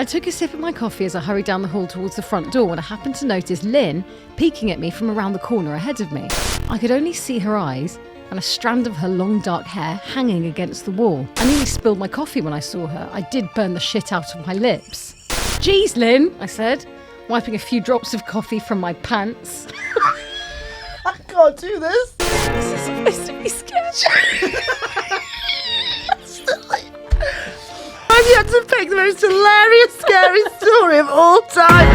I took a sip of my coffee as I hurried down the hall towards the front door when I happened to notice Lynn peeking at me from around the corner ahead of me. I could only see her eyes and a strand of her long dark hair hanging against the wall. I nearly spilled my coffee when I saw her. I did burn the shit out of my lips. "Geez, Lynn," I said, wiping a few drops of coffee from my pants. I can't do this. This is supposed to be sketchy. I've yet to pick the most hilarious, scary story of all time.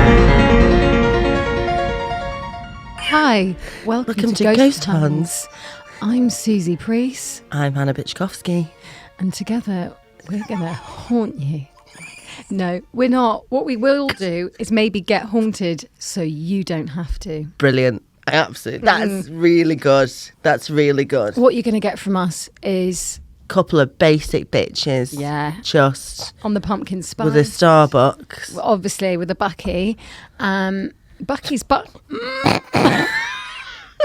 Hi, welcome to Ghost Huns. I'm Suzie Preece. I'm Hannah Byczkowski. And together, we're going to haunt you. No, we're not. What we will do is maybe get haunted so you don't have to. Brilliant. Absolutely. That's really good. That's really good. What you're going to get from us is... Couple of basic bitches. Yeah. Just... on the pumpkin spice. with a Starbucks. Well, obviously, with a Bucky. Bucky's buck...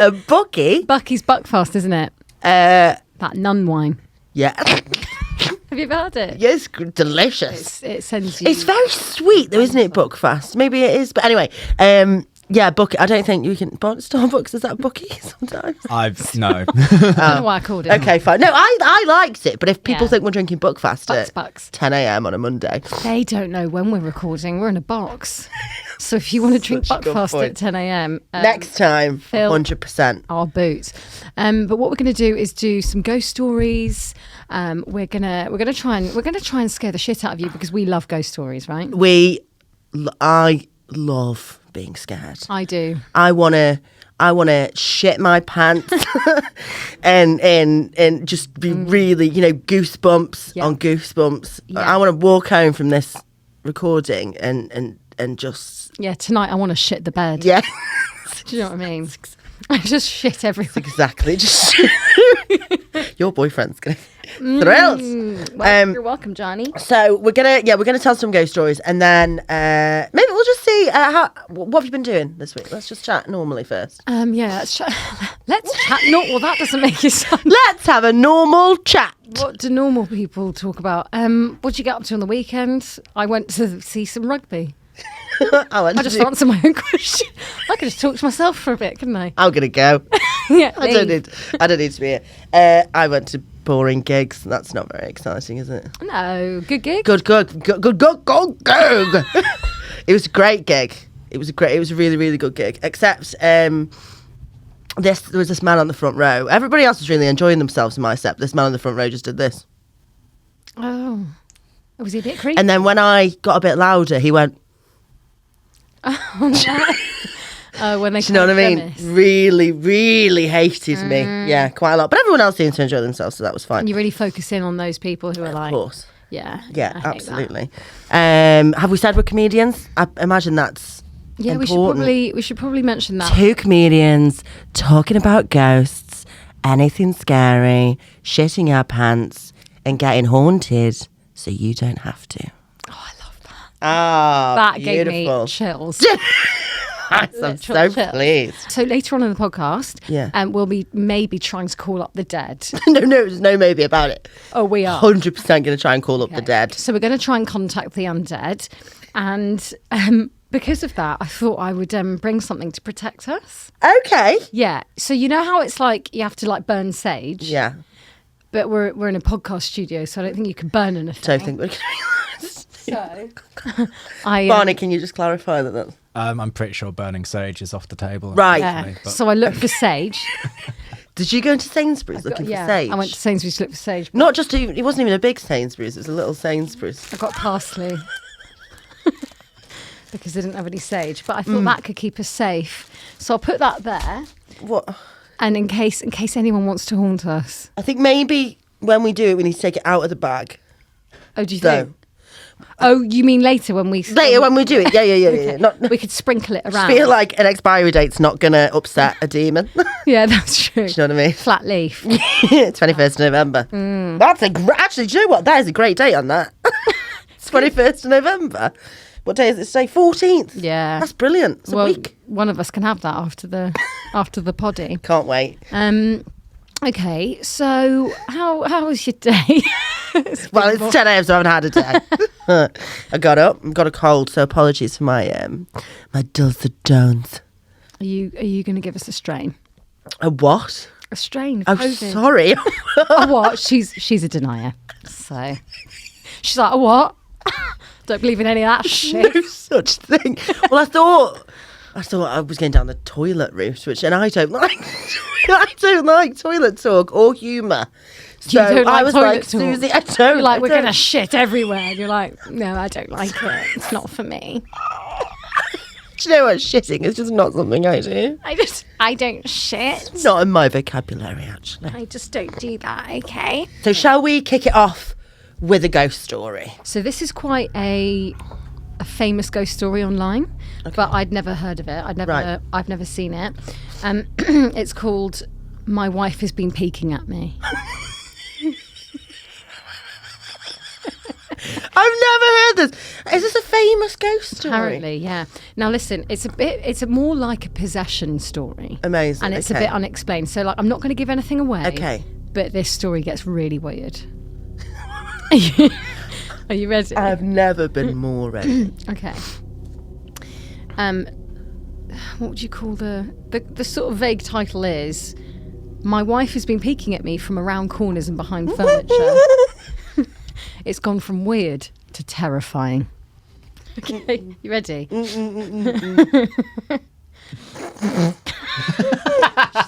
A Bucky? Bucky's Buckfast, isn't it? That nun wine. Yeah. Have you ever had it? Yes, delicious. It sends you... It's very sweet though, isn't it, Buckfast? Maybe it is, but anyway, yeah, Bucky. I don't think you can. Starbucks, is that Bucky sometimes? I No. don't know why I called it. Okay, fine. No, I liked it, but if people Yeah. think we're drinking Buckfast at Bucks. 10 a.m. on a Monday, They don't know when we're recording. We're in a box. So if you want to drink Such a good Buckfast point. at 10 a.m. next time, Phil- 100%. Our boots. But what we're going to do is do some ghost stories. We're gonna try and scare the shit out of you because we love ghost stories, right? I love being scared. I do. I wanna shit my pants and just be really, goosebumps Yeah. on goosebumps. Yeah. I want to walk home from this recording and just Yeah, tonight I want to shit the bed. yeah. Do you know what I mean? I just shit everywhere. Exactly. Just your boyfriend's gonna thrilled. Well, you're welcome, Johnny. So we're gonna tell some ghost stories, and then maybe we'll just see what have you been doing this week. Let's just chat normally first. Yeah, let's chat. Not well. That doesn't make it sound. Let's have a normal chat. What do normal people talk about? What'd you get up to on the weekend? I went to see some rugby. I just answered my own question. I could just talk to myself for a bit, couldn't I? I'm gonna go. Yeah, I don't need to be here. I went to boring gigs. That's not very exciting, is it? No, good gig. Good. It was a great gig. It was a really, really good gig. Except there was this man on the front row. Everybody else was really enjoying themselves in my set. This man on the front row just did this. Oh, was he a bit creepy? And then when I got a bit louder, he went. When they Do you know what I mean? Really, really hated me. Yeah, quite a lot. But everyone else seemed to enjoy themselves, so that was fine. And you really focus in on those people who are like, of course. yeah, Yeah, I hate absolutely. Have we said we're comedians? I imagine that's that. Yeah, important. we should probably mention that. 2 comedians talking about ghosts, anything scary, shitting our pants, and getting haunted, so you don't have to. Oh, I love that. Ah, That beautiful. gave me chills. I'm so Chills. pleased. So later on in the podcast, Yeah. we'll be maybe trying to call up the dead. No, there's no maybe about it. Oh, we are. 100% going to try and call up the dead. So we're going to try and contact the undead, and because of that, I thought I would bring something to protect us. Okay. Yeah. So you know how it's like you have to like burn sage. Yeah. But we're in a podcast studio, so I don't think you can burn anything. Don't think we're going to. So I Barney, can you just clarify that? I'm pretty sure burning sage is off the table. Right. yeah. But- So I looked for sage. Did you go into Sainsbury's looking for sage? I went to Sainsbury's to look for sage. Not just even, it wasn't even a big Sainsbury's, it was a little Sainsbury's. I got parsley because they didn't have any sage, but I thought that could keep us safe. So I'll put that there, What? and in case anyone wants to haunt us. I think maybe when we do it, we need to take it out of the bag. Oh, do you So- think? Oh, you mean later when we When we do it, yeah. Okay. Not, we could sprinkle it I around. feel like an expiry date's not going to upset a demon. Do Yeah, that's true. you know what I mean? Flat leaf. 21st of November. That's actually, do you know what? That is a great date on that. It's 21st of November. What day is it today? 14th. Yeah. That's brilliant. It's a week. One of us can have that after the poddy. Can't wait. Okay, so how was your day? Well, it's 10 a.m, so I haven't had a day. I got up. I've got a cold, so apologies for my dulcet tones. Are you going to give us a strain? A what? A strain of Oh, COVID. sorry. A what? She's a denier. So she's like, a what? Don't believe in any of that shit. No such thing. Well, I thought I was going down the toilet route, and I don't like. I don't like toilet talk or humour. So You don't like I was toilet like, talk? Suzie, I don't. You're like, I we're don't. going to shit everywhere. And you're like, no, I don't like it. It's not for me. Do you know what? Shitting is just not something I do. I don't shit. Not in my vocabulary, actually. I just don't do that, okay? So shall we kick it off with a ghost story? So this is quite a famous ghost story online, but I'd never heard of it. I've never seen it. It's called "My Wife Has Been Peeking at Me." I've never heard this. Is this a famous ghost story? Apparently, yeah. Now listen, it's more like a possession story. Amazing. And it's a okay. bit unexplained. So like, I'm not going to give anything away. Okay. But this story gets really weird. Are you ready? I've never been more ready. Okay. What would you call the sort of vague title is, "My wife has been peeking at me from around corners and behind furniture." It's gone from weird to terrifying. Okay, you ready? She's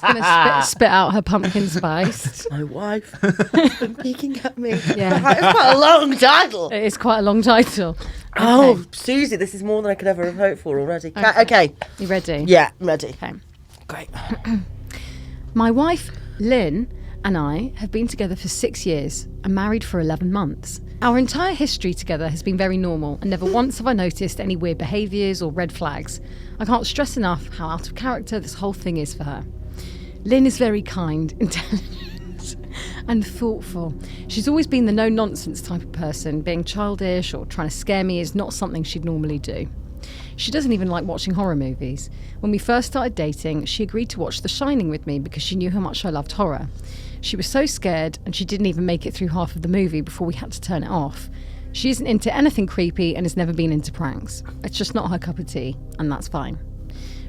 gonna spit out her pumpkin spice. My wife has been peeking at me. Yeah. It's quite a long title. It is quite a long title. Oh, Okay. Suzie, this is more than I could ever have hoped for already. Okay. You ready? Yeah, I'm ready. Okay. Great. My wife, Lynn, and I have been together for 6 years and married for 11 months. Our entire history together has been very normal, and never once have I noticed any weird behaviours or red flags. I can't stress enough how out of character this whole thing is for her. Lynn is very kind, intelligent, and thoughtful. She's always been the no-nonsense type of person. Being childish or trying to scare me is not something she'd normally do. She doesn't even like watching horror movies. When we first started dating, she agreed to watch The Shining with me because she knew how much I loved horror. She was so scared, and she didn't even make it through half of the movie before we had to turn it off. She isn't into anything creepy and has never been into pranks. It's just not her cup of tea, and that's fine.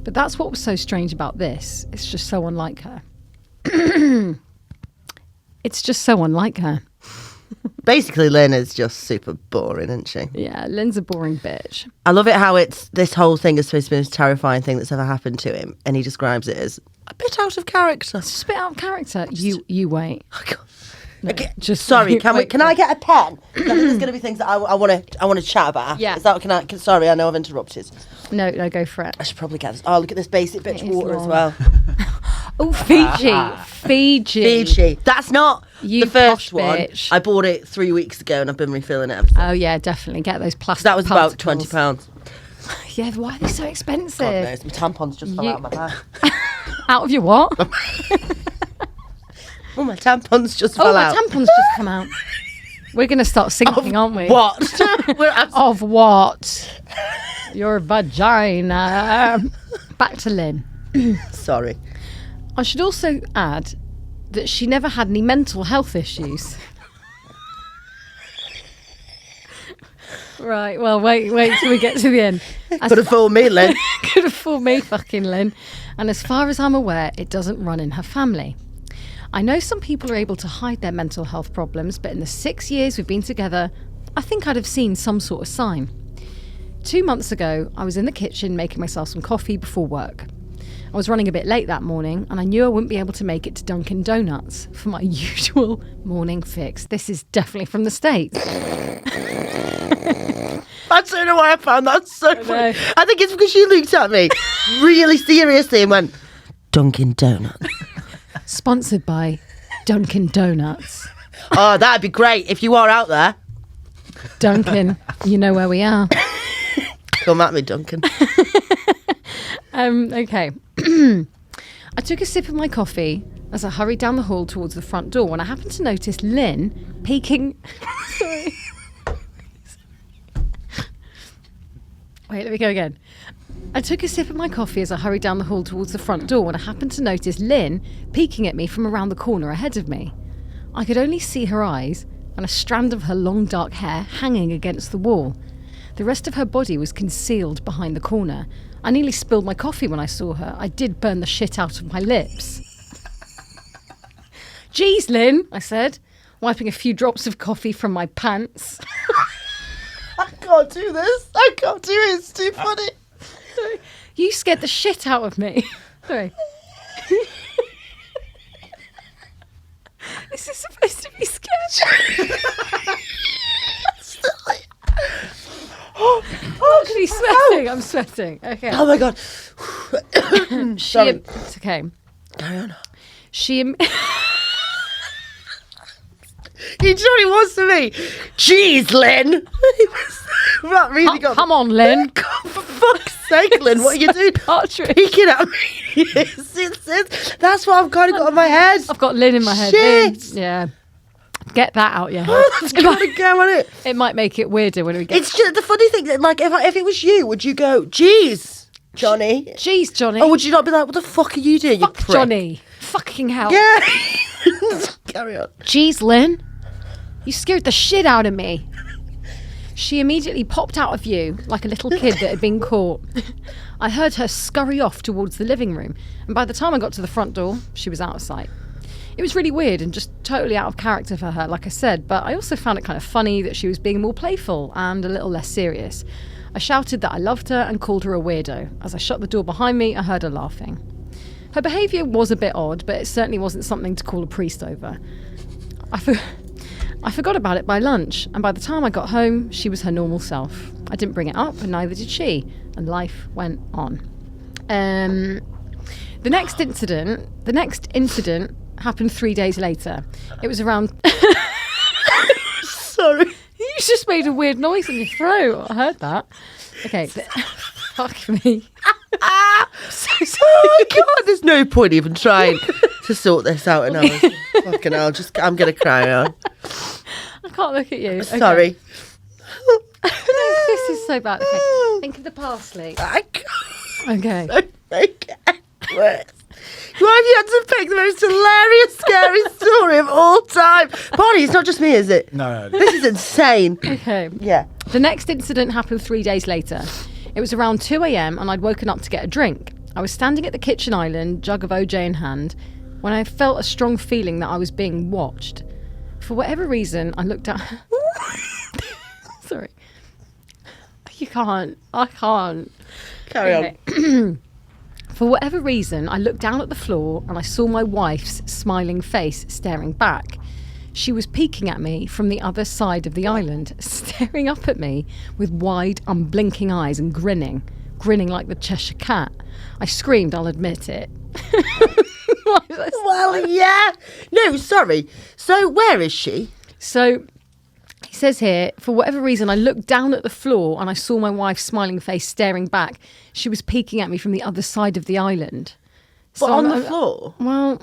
But that's what was so strange about this. It's just so unlike her. It's just so unlike her. Basically, Lynn is just super boring, isn't she? Yeah, Lynn's a boring bitch. I love it how this whole thing is supposed to be the most terrifying thing that's ever happened to him, and he describes it as a bit out of character. It's just a bit out of character. You wait. No, Okay, just sorry. Can wait. I get a pen? I think there's going to be things that I want to chat about. Yeah. Is that sorry, I know I've interrupted. No, go for it. I should probably get this. Oh, look at this basic bitch It is water as long. well. Oh, Fiji. Fiji. That's not You the first posh one. bitch. I bought it 3 weeks ago and I've been refilling it ever since. Oh yeah, definitely get those plastic. That was about particles. £20. Yeah, why are they so expensive? God knows. My tampons just fell You- out of my bag. Out of your what? Oh, my tampons just Oh, fell my out. tampons just come out. We're going to start sinking, aren't we? What? We're Of what? Your vagina. Back to Lynn. sorry. I should also add that she never had any mental health issues. Right, well, wait till we get to the end. Could have fooled me, Lynn. Could have fooled me, fucking Lynn. And as far as I'm aware, it doesn't run in her family. I know some people are able to hide their mental health problems, but in the 6 years we've been together, I think I'd have seen some sort of sign. 2 months ago, I was in the kitchen making myself some coffee before work. I was running a bit late that morning, and I knew I wouldn't be able to make it to Dunkin' Donuts for my usual morning fix. This is definitely from the States. I don't know why I found that so funny. know. I think it's because she looked at me really seriously and went, Dunkin' Donuts. Sponsored by Dunkin' Donuts. Oh, that'd be great if you are out there. Dunkin', you know where we are. Come at me, Duncan. Okay. I took a sip of my coffee as I hurried down the hall towards the front door when I happened to notice Lynn peeking... Sorry. Wait, let me go again. I took a sip of my coffee as I hurried down the hall towards the front door when I happened to notice Lynn peeking at me from around the corner ahead of me. I could only see her eyes, and a strand of her long dark hair hanging against the wall. The rest of her body was concealed behind the corner. I nearly spilled my coffee when I saw her. I did burn the shit out of my lips. Geez, Lynn, I said, wiping a few drops of coffee from my pants. I can't do this. I can't do it. It's too funny. You scared the shit out of me. Sorry. This is supposed to be scary. I'm actually sweating. I'm sweating. Okay. Oh my God. Sorry. It's okay. Carry on. You know what he wants to be? Jeez, Lynn. He was not really got. Come on, Lynn. God, for fuck's sake, Lynn, what are you doing? Partridge. Peeking at me. That's what I've kind of got in my head. I've got Lynn in my head. Shit. Lynn. Yeah. Get that out your head. It's got to go on it. It might make it weirder when we get. It's just the funny thing that, like, if it was you, would you go, "Jeez, Johnny"? Jeez, Johnny. Or would you not be like, "What the fuck are you doing, you Fuck prick?" Johnny. Fucking hell. Yeah. Carry on. Jeez, Lynn. You scared the shit out of me. She immediately popped out of view like a little kid that had been caught. I heard her scurry off towards the living room, and by the time I got to the front door, she was out of sight. It was really weird and just totally out of character for her, like I said, but I also found it kind of funny that she was being more playful and a little less serious. I shouted that I loved her and called her a weirdo. As I shut the door behind me, I heard her laughing. Her behaviour was a bit odd, but it certainly wasn't something to call a priest over. I forgot about it by lunch, and by the time I got home, she was her normal self. I didn't bring it up, and neither did she, and life went on. The next incident happened 3 days later. It was around... Sorry. You just made a weird noise in your throat. I heard that. Okay. Fuck me. So sorry. Oh God, there's no point even trying to sort this out. And fucking hell, I'm going to cry on. I can't look at you. Okay. Sorry. This is so bad. Okay. Think of the parsley. I can't. Okay. Don't make it worse. Why have you had to pick the most hilarious, scary story of all time? Barney, it's not just me, is it? No. This is insane. Okay. Yeah. The next incident happened 3 days later. It was around 2 a.m. and I'd woken up to get a drink. I was standing at the kitchen island, jug of OJ in hand, when I felt a strong feeling that I was being watched. For whatever reason, I looked down... Sorry. You can't. I can't. Carry on. For whatever reason, I looked down at the floor and I saw my wife's smiling face staring back. She was peeking at me from the other side of the island, staring up at me with wide, unblinking eyes and grinning like the Cheshire Cat. I screamed, I'll admit it. Well, yeah. No, sorry. So, where is she? So, he says here, for whatever reason, I looked down at the floor and I saw my wife's smiling face staring back. She was peeking at me from the other side of the island. But on the floor? Well,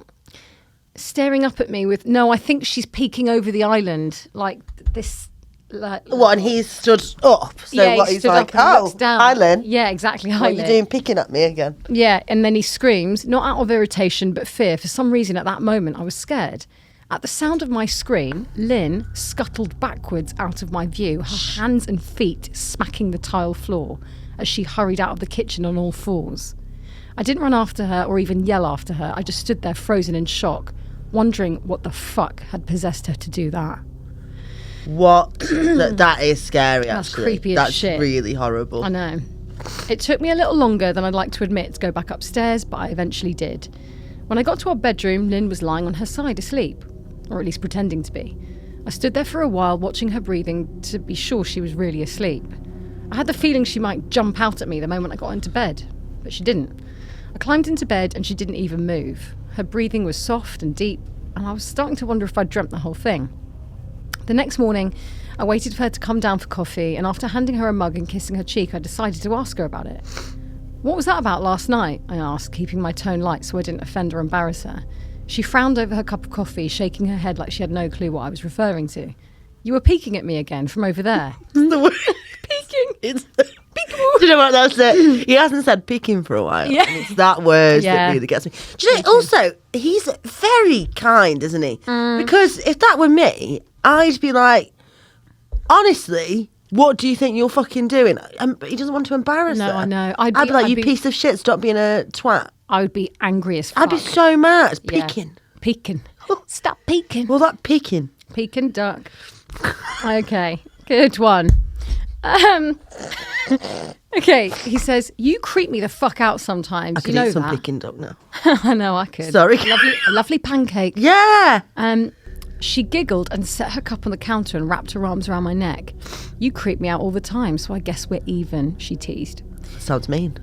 staring up at me with... No, I think she's peeking over the island like this... Like, What, and he's stood up? So yeah, what, he he's stood like, up and oh, looks down. hi, Lynn. Yeah, exactly. Hi, What are you Lynn. doing picking at me again? Yeah, and then he screams, not out of irritation, but fear. For some reason, at that moment, I was scared. At the sound of my scream, Lynn scuttled backwards out of my view, her hands and feet smacking the tile floor as she hurried out of the kitchen on all fours. I didn't run after her or even yell after her. I just stood there frozen in shock, wondering what the fuck had possessed her to do that. What? That is scary, That's actually. creepy as That's shit. really horrible. I know. It took me a little longer than I'd like to admit to go back upstairs, but I eventually did. When I got to our bedroom, Lynn was lying on her side asleep, or at least pretending to be. I stood there for a while watching her breathing to be sure she was really asleep. I had the feeling she might jump out at me the moment I got into bed, but she didn't. I climbed into bed and she didn't even move. Her breathing was soft and deep, and I was starting to wonder if I'd dreamt the whole thing. The next morning, I waited for her to come down for coffee, and after handing her a mug and kissing her cheek, I decided to ask her about it. What was that about last night? I asked, keeping my tone light so I didn't offend or embarrass her. She frowned over her cup of coffee, shaking her head like she had no clue what I was referring to. You were peeking at me again from over there. The word Peeking? It's peekaboo. Do you know what that's it? He hasn't said peeking for a while. Yeah. And it's that word Yeah. that really gets me. Do you know, also, he's very kind, isn't he? Because if that were me, I'd be like, honestly, what do you think you're fucking doing? But he doesn't want to embarrass her. No, I know. I'd be like, you piece of shit, stop being a twat. I would be angry as fuck. I'd be so mad. Yeah. Peeking. Peeking. Stop peeking. Well, that peeking. Peeking duck. Okay, good one. Okay, he says, you creep me the fuck out sometimes. I could you know eat some that? Peking duck now. I know I could. Sorry. A lovely pancake. Yeah. She giggled and set her cup on the counter and wrapped her arms around my neck. You creep me out all the time, so I guess we're even, she teased. Sounds mean.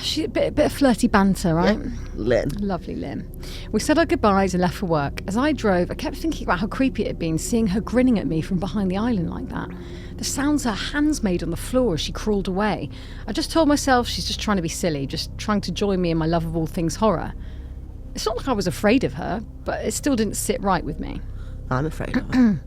She a bit of flirty banter, right? Yeah. Lynn. Lovely Lynn. We said our goodbyes and left for work. As I drove, I kept thinking about how creepy it had been seeing her grinning at me from behind the island like that. The sounds her hands made on the floor as she crawled away. I just told myself she's just trying to be silly, just trying to join me in my love of all things horror. It's not like I was afraid of her, but it still didn't sit right with me. I'm afraid of her.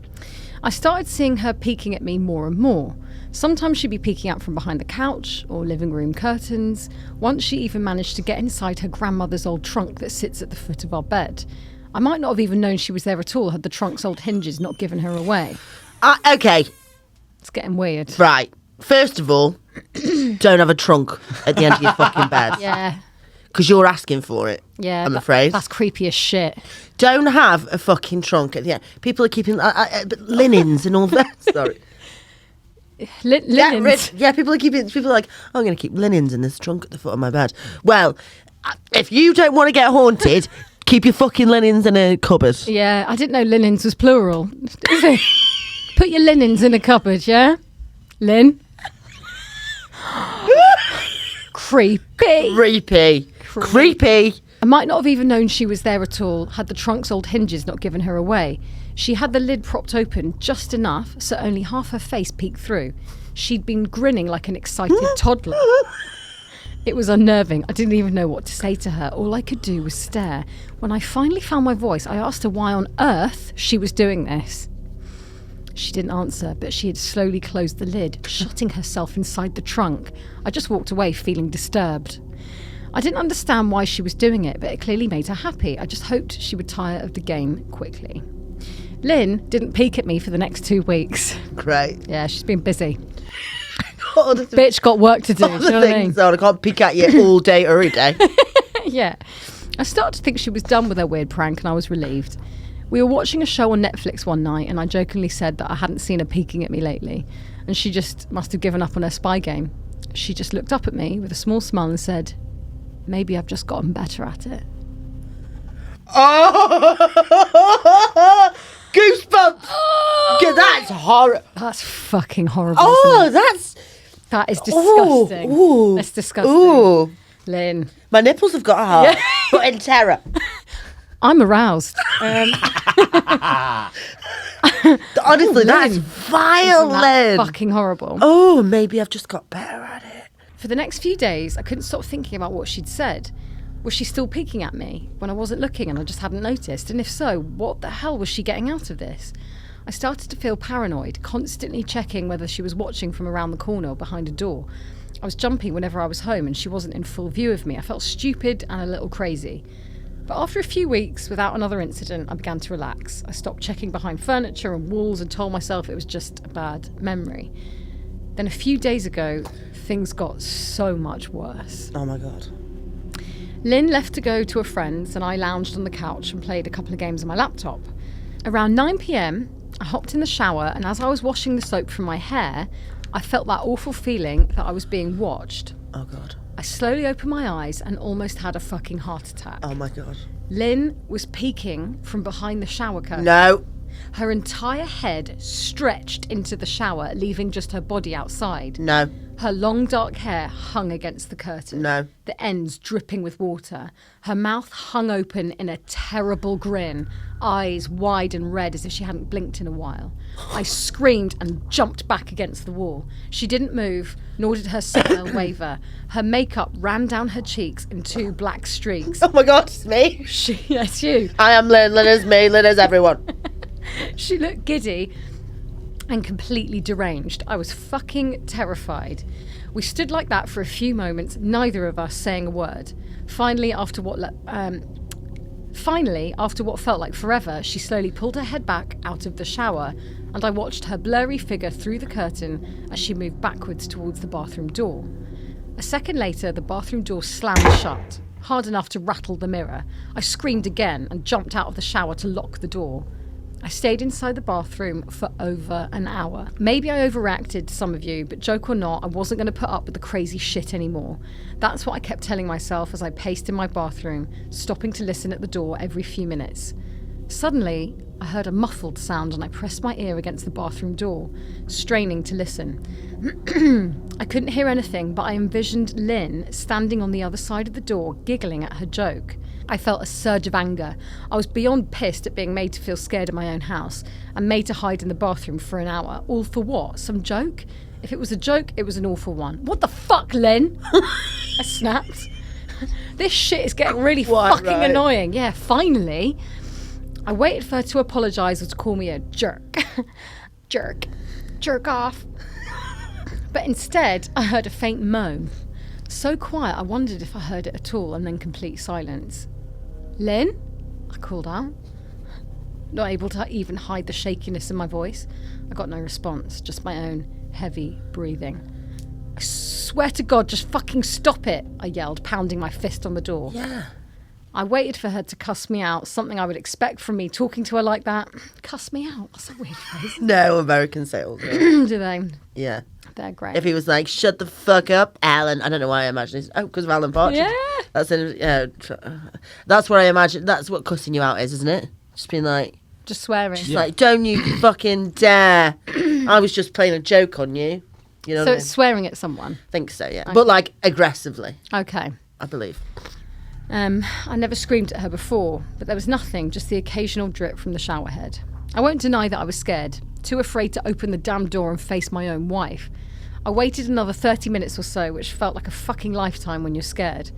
I started seeing her peeking at me more and more. Sometimes she'd be peeking out from behind the couch or living room curtains. Once she even managed to get inside her grandmother's old trunk that sits at the foot of our bed. I might not have even known she was there at all had the trunk's old hinges not given her away. Okay, It's getting weird. right. First of all, don't have a trunk at the end of your fucking bed. Yeah. Because you're asking for it. Yeah. I'm afraid. That's creepy as shit. Don't have a fucking trunk at the end. People are keeping linens and all that. Sorry. Linens. Yeah, people are like, I'm going to keep linens in this trunk at the foot of my bed. Well, if you don't want to get haunted, keep your fucking linens in a cupboard. Yeah, I didn't know linens was plural. Is it? Put your linens in a cupboard, yeah? Lynn? Creepy. Creepy. I might not have even known she was there at all had the trunk's old hinges not given her away. She had the lid propped open just enough so only half her face peeked through. She'd been grinning like an excited toddler. It was unnerving. I didn't even know what to say to her. All I could do was stare. When I finally found my voice, I asked her why on earth she was doing this. She didn't answer, but she had slowly closed the lid, shutting herself inside the trunk. I just walked away feeling disturbed. I didn't understand why she was doing it, but it clearly made her happy. I just hoped she would tire of the game quickly. Lynn didn't peek at me for the next 2 weeks. Great. Yeah, she's been busy. All the Bitch got work to do. Do you know what I mean? things on. I can't peek at you all day, every day. Yeah. I started to think she was done with her weird prank and I was relieved. We were watching a show on Netflix one night and I jokingly said that I hadn't seen her peeking at me lately and she just must have given up on her spy game. She just looked up at me with a small smile and said, maybe I've just gotten better at it. Oh! Goosebumps! Oh. That's horrible. That's fucking horrible. Oh, That is disgusting. Ooh. That's disgusting. Ooh. Lynn. My nipples have got hard. Yeah. But in terror. I'm aroused. Honestly, that's vile, Lynn. Fucking horrible. Oh, maybe I've just got better at it. For the next few days, I couldn't stop thinking about what she'd said. Was she still peeking at me when I wasn't looking and I just hadn't noticed? And if so, what the hell was she getting out of this? I started to feel paranoid, constantly checking whether she was watching from around the corner or behind a door. I was jumping whenever I was home and she wasn't in full view of me. I felt stupid and a little crazy. But after a few weeks, without another incident, I began to relax. I stopped checking behind furniture and walls and told myself it was just a bad memory. Then a few days ago, things got so much worse. Oh my God. Lynn left to go to a friend's and I lounged on the couch and played a couple of games on my laptop. Around 9 p.m, I hopped in the shower and as I was washing the soap from my hair, I felt that awful feeling that I was being watched. Oh God. I slowly opened my eyes and almost had a fucking heart attack. Oh my God. Lynn was peeking from behind the shower curtain. No. Her entire head stretched into the shower, leaving just her body outside. No. Her long dark hair hung against the curtain. No. The ends dripping with water. Her mouth hung open in a terrible grin, eyes wide and red as if she hadn't blinked in a while. I screamed and jumped back against the wall. She didn't move, nor did her smile waver. Her makeup ran down her cheeks in 2 black streaks. Oh my God, it's me. Yes, you. I am Lynn. Lynn is me. Lynn is everyone. She looked giddy and completely deranged. I was fucking terrified. We stood like that for a few moments, neither of us saying a word. Finally, after what Finally, after what felt like forever, she slowly pulled her head back out of the shower, and I watched her blurry figure through the curtain as she moved backwards towards the bathroom door. A second later, the bathroom door slammed shut, hard enough to rattle the mirror. I screamed again and jumped out of the shower to lock the door. I stayed inside the bathroom for over an hour. Maybe I overreacted to some of you, but joke or not, I wasn't going to put up with the crazy shit anymore. That's what I kept telling myself as I paced in my bathroom, stopping to listen at the door every few minutes. Suddenly, I heard a muffled sound and I pressed my ear against the bathroom door, straining to listen. I couldn't hear anything, but I envisioned Lynn standing on the other side of the door, giggling at her joke. I felt a surge of anger. I was beyond pissed at being made to feel scared in my own house and made to hide in the bathroom for an hour. All for what? Some joke? If it was a joke, it was an awful one. What the fuck, Lynn? I snapped. This shit is getting really fucking annoying. Yeah, finally. I waited for her to apologise or to call me a jerk. Jerk off. But instead, I heard a faint moan. So quiet, I wondered if I heard it at all, and then complete silence. Lynn? I called out. Not able to even hide the shakiness in my voice. I got no response, just my own heavy breathing. I swear to God, just fucking stop it, I yelled, pounding my fist on the door. Yeah. I waited for her to cuss me out, something I would expect from me talking to her like that. Cuss me out? That's a weird phrase. No, Americans say all that. Do they? Yeah. They're great. If he was like, shut the fuck up, Alan. I don't know why I imagine this. Oh, because of Alan Partridge. Yeah. That's what I imagine. That's what cussing you out is, isn't it? Just being like... Just swearing. Just like, don't you fucking dare. I was just playing a joke on you. You know So what it's swearing at someone? I think so, yeah. Okay. But like, aggressively, Okay. I believe. I never screamed at her before, but there was nothing, just the occasional drip from the shower head. I won't deny that I was scared, too afraid to open the damn door and face my own wife. I waited another 30 minutes or so, which felt like a fucking lifetime when you're scared.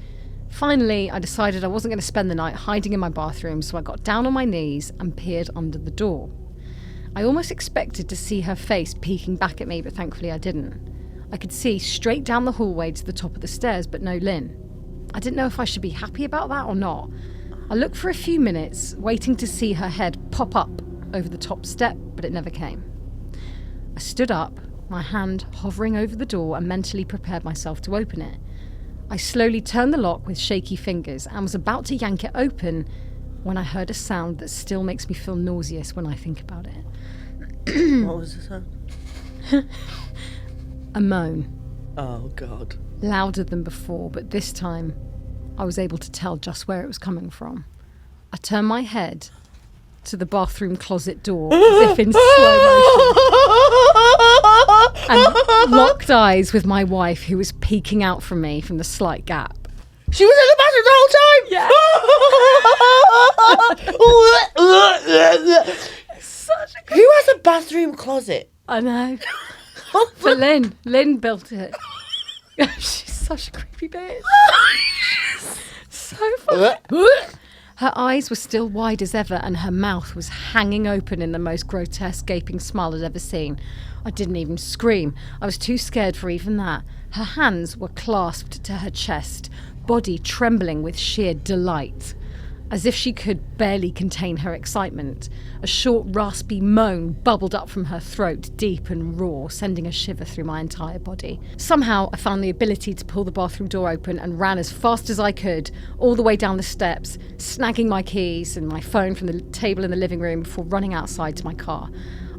Finally, I decided I wasn't going to spend the night hiding in my bathroom, so I got down on my knees and peered under the door. I almost expected to see her face peeking back at me, but thankfully I didn't. I could see straight down the hallway to the top of the stairs, but no Lynn. I didn't know if I should be happy about that or not. I looked for a few minutes, waiting to see her head pop up over the top step, but it never came. I stood up, my hand hovering over the door, and mentally prepared myself to open it. I slowly turned the lock with shaky fingers and was about to yank it open when I heard a sound that still makes me feel nauseous when I think about it. What was the sound? A moan. Oh, God. Louder than before, but this time I was able to tell just where it was coming from. I turned my head to the bathroom closet door as if in slow motion and locked eyes with my wife, who was peeking out from me from the slight gap. She was in the bathroom the whole time? Yeah. Such a Who has a bathroom closet? I know. But Lynn built it. She's such a creepy bitch. So funny. Her eyes were still wide as ever and her mouth was hanging open in the most grotesque gaping smile I'd ever seen. I didn't even scream. I was too scared for even that. Her hands were clasped to her chest, body trembling with sheer delight. As if she could barely contain her excitement, a short, raspy moan bubbled up from her throat, deep and raw, sending a shiver through my entire body. Somehow, I found the ability to pull the bathroom door open and ran as fast as I could, all the way down the steps, snagging my keys and my phone from the table in the living room before running outside to my car.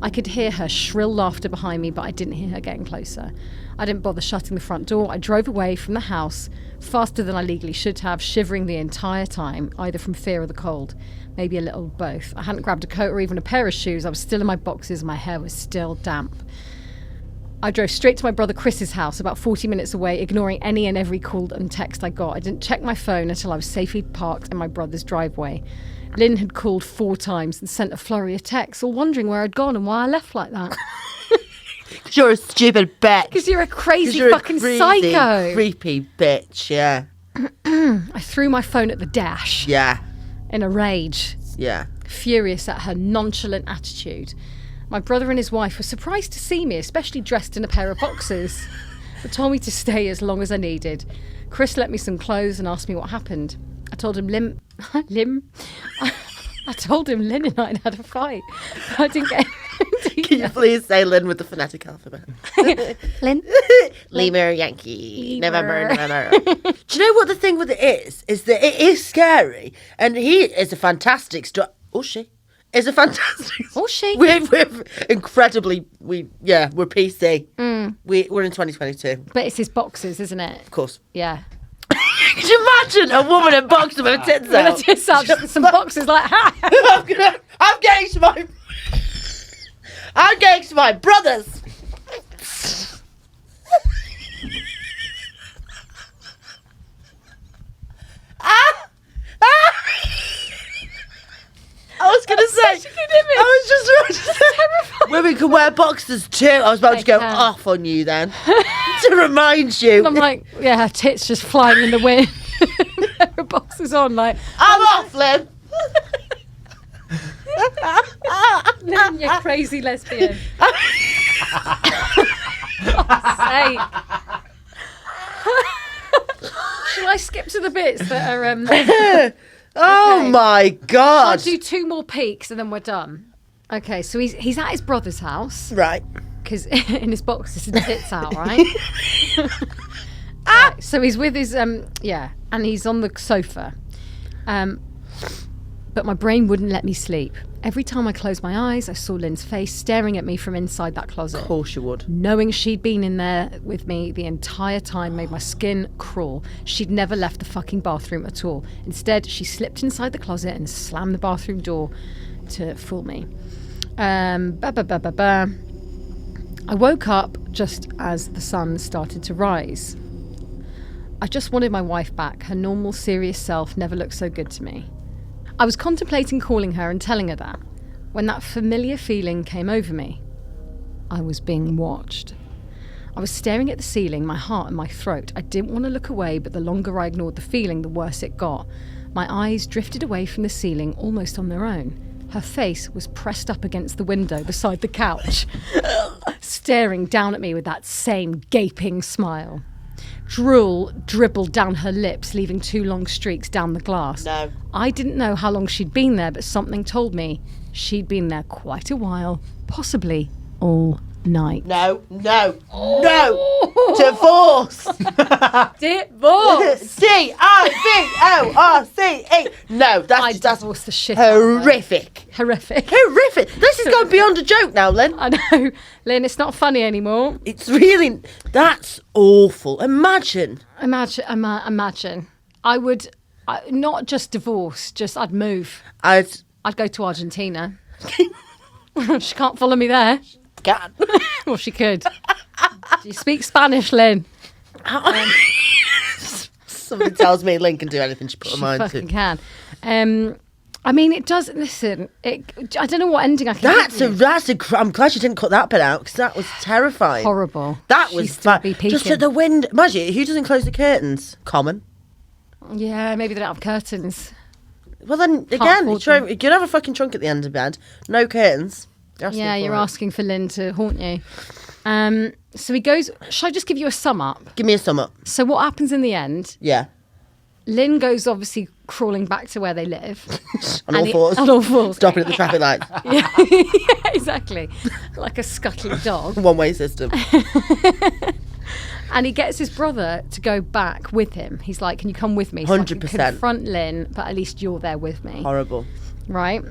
I could hear her shrill laughter behind me, but I didn't hear her getting closer. I didn't bother shutting the front door. I drove away from the house, faster than I legally should have, shivering the entire time, either from fear or the cold. Maybe a little of both. I hadn't grabbed a coat or even a pair of shoes. I was still in my boxes and my hair was still damp. I drove straight to my brother Chris's house, about 40 minutes away, ignoring any and every call and text I got. I didn't check my phone until I was safely parked in my brother's driveway. Lynn had called 4 times and sent a flurry of texts, all wondering where I'd gone and why I left like that. Because you're a stupid bitch. Because you're a crazy you're fucking a crazy, psycho. creepy bitch, yeah. I threw my phone at the dash. Yeah. In a rage. Yeah. Furious at her nonchalant attitude. My brother and his wife were surprised to see me, especially dressed in a pair of boxers, but told me to stay as long as I needed. Chris lent me some clothes and asked me what happened. I told him Lynn. I told him Lynn and I had a fight. I didn't get into Can you please say Lynn with the phonetic alphabet? Lynn. Lemur, Yankee, Lemur. November. Do you know what the thing with it is? Is that it is scary, and he is a fantastic she is a fantastic. She. We're incredibly. We're PC. We're in 2022. But it's his boxes, isn't it? Of course. Yeah. Could you imagine a woman in boxers with her tits With out? the tits out, just some boxes like, ha! I'm getting to my brothers. I was going to say, I was just women can wear boxers too. I was about to go off on you then to remind you. And I'm like, yeah, her tits just flying in the wind. Her boxes on, like, I'm off, Lynn. Lynn, you crazy lesbian. Say. Shall I skip to the bits that are Oh Okay. my God. I'll do 2 more peeks and then we're done. Okay, so he's at his brother's house Right. because in his boxes his tits out, right? Right, so he's with his and he's on the sofa. But my brain wouldn't let me sleep. Every time I closed my eyes, I saw Lynn's face staring at me from inside that closet. Of course you would. Knowing she'd been in there with me the entire time made my skin crawl. She'd never left the fucking bathroom at all. Instead, she slipped inside the closet and slammed the bathroom door to fool me. I woke up just as the sun started to rise. I just wanted my wife back. Her normal, serious self never looked so good to me. I was contemplating calling her and telling her that, when that familiar feeling came over me. I was being watched. I was staring at the ceiling, my heart in my throat. I didn't want to look away, but the longer I ignored the feeling, the worse it got. My eyes drifted away from the ceiling almost on their own. Her face was pressed up against the window beside the couch, staring down at me with that same gaping smile. Drool dribbled down her lips, leaving 2 long streaks down the glass. No. I didn't know how long she'd been there, but something told me she'd been there quite a while, possibly all night. No. Divorce. Divorce! Divorce. No, that's divorced the shit out of her. horrific. Horrific. This is going beyond a joke now, Lynn. I know. Lynn, it's not funny anymore. It's really, that's awful. Imagine. Imagine. I would, not just divorce, just I'd move. I'd go to Argentina. She can't follow me there. God. Well, she could. Do you speak Spanish, Lynn? Somebody tells me Lynn can do anything she put her She mind fucking to. can. I mean, it does. Listen, I don't know what ending I can. I'm glad you didn't cut that bit out because that was terrifying. Horrible. That She'd was still bad. be Just peeking. at the wind. Imagine who doesn't close the curtains? Common. Yeah, maybe they don't have curtains. Well, then again, afford you could have a fucking trunk at the end of bed, no curtains. You're asking for Lynn to haunt you. So he goes. Shall I just give you a sum up? Give me a sum up. So what happens in the end? Yeah. Lynn goes obviously crawling back to where they live. On all fours. On all fours. Stopping at the traffic lights. Yeah, exactly. Like a scuttling dog. One-way system. And he gets his brother to go back with him. He's like, can you come with me? So I can 100%. confront Lynn, but at least you're there with me. Horrible. Right?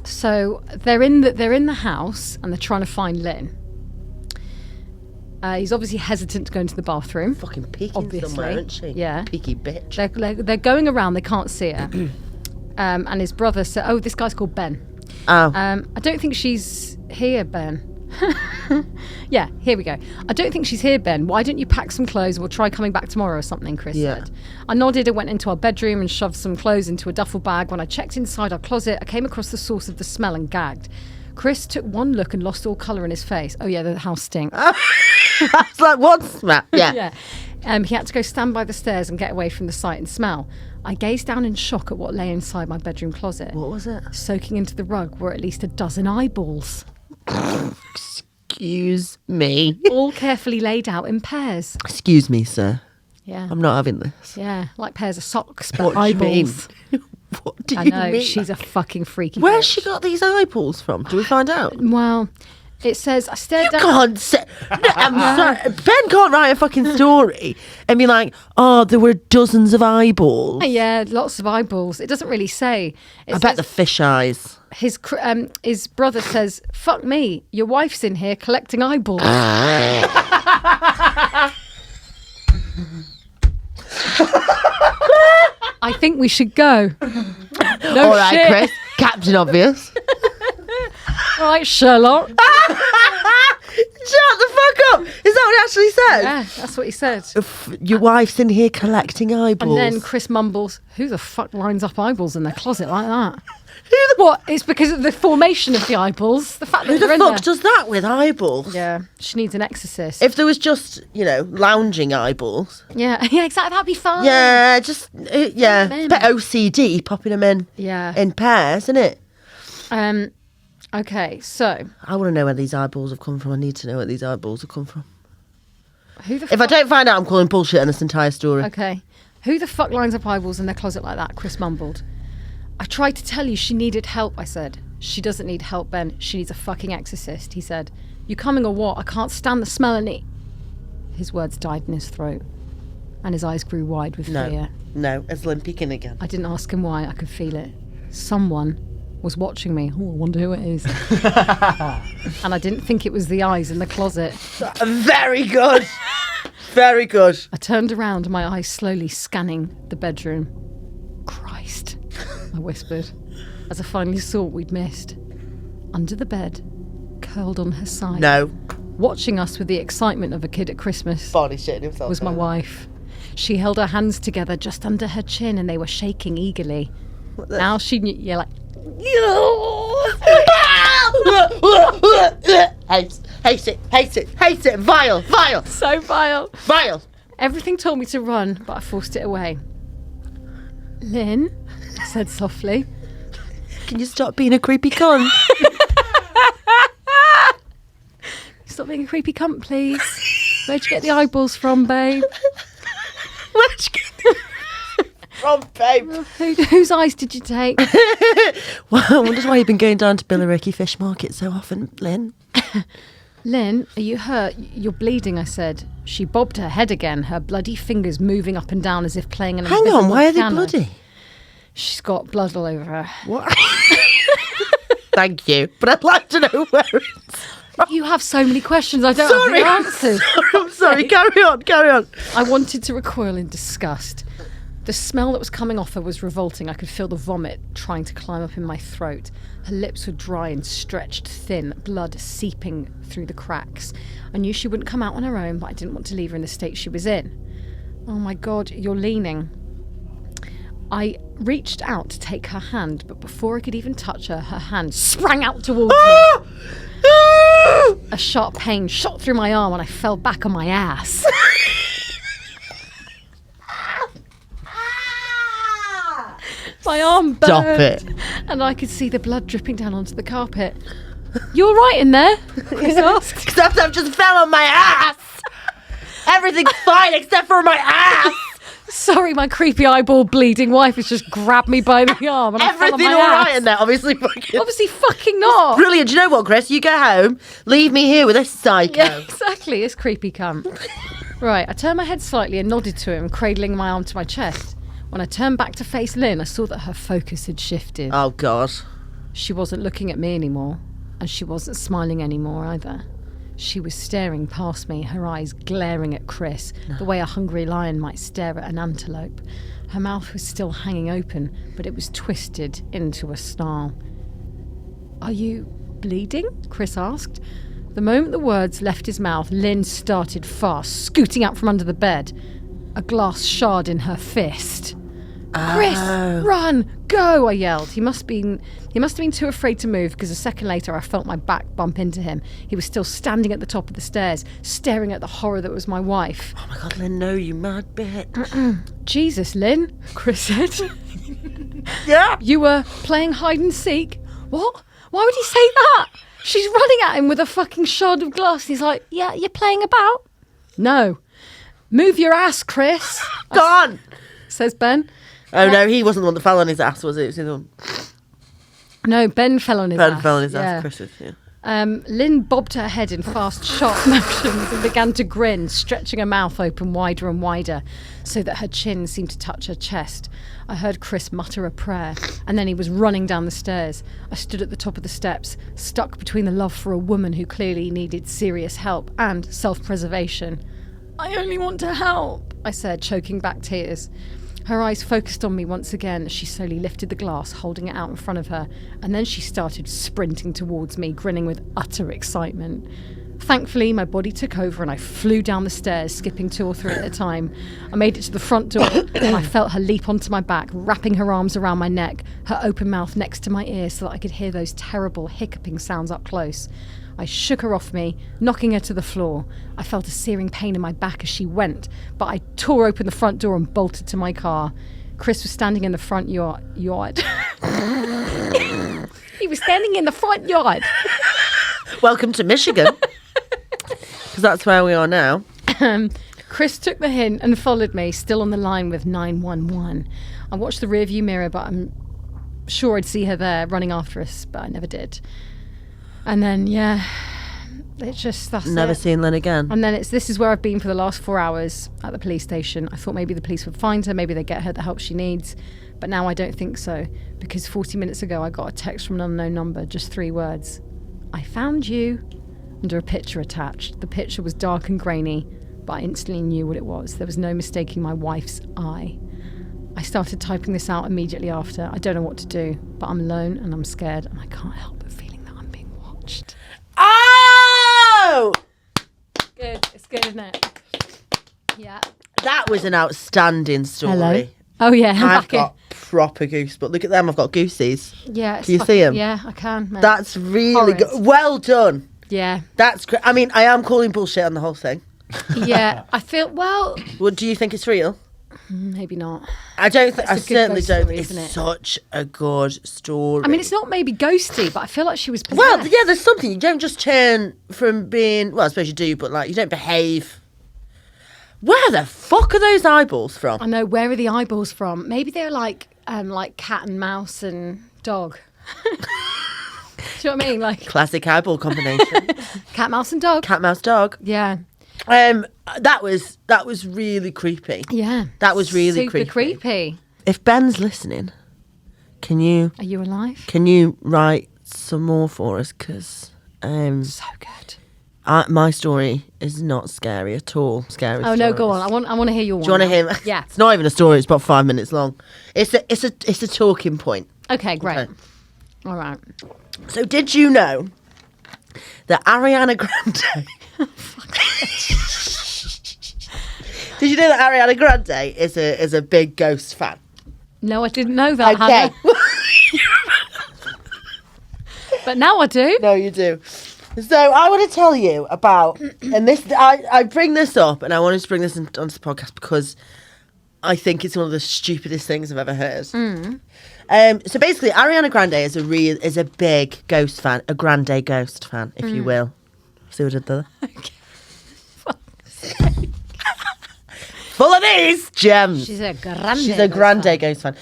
So they're in the house and they're trying to find Lynn. He's obviously hesitant to go into the bathroom. Fucking peeking Obviously. somewhere, isn't she? Yeah. Peaky bitch. They're going around, they can't see her. And his brother said, oh, this guy's called Ben. Oh. I don't think she's here, Ben. Yeah, here we go. I don't think she's here, Ben. Why don't you pack some clothes? We'll try coming back tomorrow or something, Chris said. I nodded and went into our bedroom and shoved some clothes into a duffel bag. When I checked inside our closet, I came across the source of the smell and gagged. Chris took one look and lost all colour in his face. Oh, yeah, the house stinks. That's like one smack. Yeah. Yeah. He had to go stand by the stairs and get away from the sight and smell. I gazed down in shock at what lay inside my bedroom closet. What was it? Soaking into the rug were at least a dozen eyeballs. Excuse me. All carefully laid out in pairs. Excuse me, sir. Yeah. I'm not having this. Yeah, like pairs of socks, but What do you mean? eyeballs. What do I you know, mean? she's a fucking freaky Where's bitch. she got these eyeballs from? Do we find out? Well, it says, I stared down... Can't say. No, I'm sorry. Ben can't write a fucking story and be like, oh, there were dozens of eyeballs. Yeah, lots of eyeballs. It doesn't really say. It I says bet the fish eyes. his brother says, fuck me, your wife's in here collecting eyeballs. I think we should go. No All right, shit. Chris. Captain Obvious. All right, Sherlock. Shut the fuck up. Is that what he actually said? Yeah, that's what he said. Your wife's in here collecting eyeballs. And then Chris mumbles, who the fuck lines up eyeballs in their closet like that? What? It's because of the formation of the eyeballs. The fact that Who they're the in fuck there. does that with eyeballs? Yeah, she needs an exorcist. If there was just, lounging eyeballs. yeah, exactly. That'd be fun. Yeah, just, yeah. Them. It's a bit OCD, popping them in Yeah. in pairs, isn't it? Okay, so I want to know where these eyeballs have come from. I need to know where these eyeballs have come from. who the If I fuck... don't find out, I'm calling bullshit on this entire story. Okay. Who the fuck lines up eyeballs in their closet like that? Chris mumbled. I tried to tell you she needed help, I said. She doesn't need help, Ben. She needs a fucking exorcist, he said. You coming or what? I can't stand the smell of it. His words died in his throat, and his eyes grew wide with fear. No, it's Lynn peeking again. I didn't ask him why, I could feel it. Someone was watching me. Oh, I wonder who it is. And I didn't think it was the eyes in the closet. Very good. Very good. I turned around, my eyes slowly scanning the bedroom. Christ, I whispered, as I finally saw what we'd missed. Under the bed, curled on her side, No. watching us with the excitement of a kid at Christmas, Barney shitting himself. was my wife. She held her hands together just under her chin and they were shaking eagerly. Now she knew, yeah, like, Hate it. Vile. so vile. Vile. Everything told me to run, but I forced it away. Lynn, I said softly. Can you stop being a creepy cunt? Stop being a creepy cunt, please. Where'd you get the eyeballs from, babe? Where'd you get them from, babe? Whose eyes did you take? Well, I wonder why you've been going down to Billericay Fish Market so often, Lynn. Lynn, are you hurt? You're bleeding, I said. She bobbed her head again, her bloody fingers moving up and down as if playing an Hang invisible on, why are they piano. bloody? She's got blood all over her. What? Thank you, but I'd like to know where it's... You have so many questions, I don't have the answers. I'm sorry, carry on. I wanted to recoil in disgust. The smell that was coming off her was revolting. I could feel the vomit trying to climb up in my throat. Her lips were dry and stretched thin, blood seeping through the cracks. I knew she wouldn't come out on her own, but I didn't want to leave her in the state she was in. Oh my God, you're leaning. I reached out to take her hand, but before I could even touch her, her hand sprang out towards me. A sharp pain shot through my arm and I fell back on my ass. My arm burned. Stop it. And I could see the blood dripping down onto the carpet. You all right in there? Chris asked. Except I've just fell on my ass. Everything's fine except for my ass. Sorry, my creepy eyeball bleeding wife has just grabbed me by the arm and I fell on Everything my all ass. right in there? Obviously fucking... Obviously fucking not. Brilliant. Do you know what, Chris? You go home, leave me here with this psycho. Yeah, exactly. It's creepy cunt. Right, I turned my head slightly and nodded to him, cradling my arm to my chest. When I turned back to face Lynn, I saw that her focus had shifted. Oh, God. She wasn't looking at me anymore, and she wasn't smiling anymore either. She was staring past me, her eyes glaring at Chris, the way a hungry lion might stare at an antelope. Her mouth was still hanging open, but it was twisted into a snarl. Are you bleeding? Chris asked. The moment the words left his mouth, Lynn started fast, scooting out from under the bed, a glass shard in her fist. Chris, run, go, I yelled. He must have been too afraid to move because a second later I felt my back bump into him. He was still standing at the top of the stairs, staring at the horror that was my wife. Oh, my God, Lynn, no, you mad bitch. Jesus, Lynn, Chris said. Yeah. You were playing hide and seek? What? Why would he say that? She's running at him with a fucking shard of glass. He's like, yeah, you're playing about? No. Move your ass, Chris, Go on. says Ben. Oh, no, he wasn't the one that fell on his ass, was it? It was the other one. No, Ben fell on his ass. Ben fell on his Yeah. ass, Chris's, yeah. Lynn bobbed her head in fast, sharp motions and began to grin, stretching her mouth open wider and wider so that her chin seemed to touch her chest. I heard Chris mutter a prayer, and then he was running down the stairs. I stood at the top of the steps, stuck between the love for a woman who clearly needed serious help and self-preservation. I only want to help, I said, choking back tears. Her eyes focused on me once again as she slowly lifted the glass, holding it out in front of her, and then she started sprinting towards me, grinning with utter excitement. Thankfully, my body took over and I flew down the stairs, skipping 2 or 3 at a time. I made it to the front door and I felt her leap onto my back, wrapping her arms around my neck, her open mouth next to my ear so that I could hear those terrible hiccuping sounds up close. I shook her off me, knocking her to the floor. I felt a searing pain in my back as she went, but I tore open the front door and bolted to my car. Chris was standing in the front yard. He was standing in the front yard. Welcome to Michigan. Because that's where we are now. Chris took the hint and followed me, still on the line with 911. I watched the rearview mirror, but I'm sure I'd see her there running after us, but I never did. And then, that's Never it. seen Lynn again. And then this is where I've been for the last 4 hours at the police station. I thought maybe the police would find her, maybe they'd get her the help she needs. But now I don't think so, because 40 minutes ago I got a text from an unknown number, just 3 words. I found you. Under a picture attached. The picture was dark and grainy, but I instantly knew what it was. There was no mistaking my wife's eye. I started typing this out immediately after. I don't know what to do, but I'm alone and I'm scared and I can't help but feeling that I'm being watched. Oh! Good. It's good, isn't it? Yeah. That was an outstanding story. Hello. Oh, yeah. I'm I've back in. got proper goose, but look at them. I've got goosies. Yeah. It's Can you see them? Yeah, I can. Mate. That's really Horrid. good. Well done. Yeah. That's great. I mean, I am calling bullshit on the whole thing. Yeah. I feel, well, Well, do you think it's real? maybe not. I don't think. I It's a good certainly ghost don't. story, It's isn't it? such a good story. I mean, it's not maybe ghosty, but I feel like she was possessed. Well, yeah. There's something. You don't just turn from being. Well, I suppose you do, but like you don't behave. Where the fuck are those eyeballs from? I know, where are the eyeballs from? Maybe they're like cat and mouse and dog. Do you know what I mean? Like Classic eyeball combination. cat, mouse and dog. Cat, mouse, dog. Yeah. That was really creepy. Yeah. That was really super creepy. creepy. If Ben's listening, can you Are you alive? write some more for us? Because So good. my story is not scary at all. Scary. Oh no, go on. I want to hear your one. Do you want to hear? Yeah. It's not even a story. It's about 5 minutes long. It's a talking point. Okay, great. Okay. All right. So, did you know that Ariana Grande? Did you know that Ariana Grande is a big Ghost fan? No, I didn't know that. Okay. Hannah. But now I do. No, you do. So I want to tell you about, and this I bring this up, and I wanted to bring this onto the podcast because I think it's one of the stupidest things I've ever heard. So basically, Ariana Grande is a big Ghost fan, a Grande Ghost fan, if you will. See what I did there? Full of these gems. She's a grande. She's a Grande Ghost fan.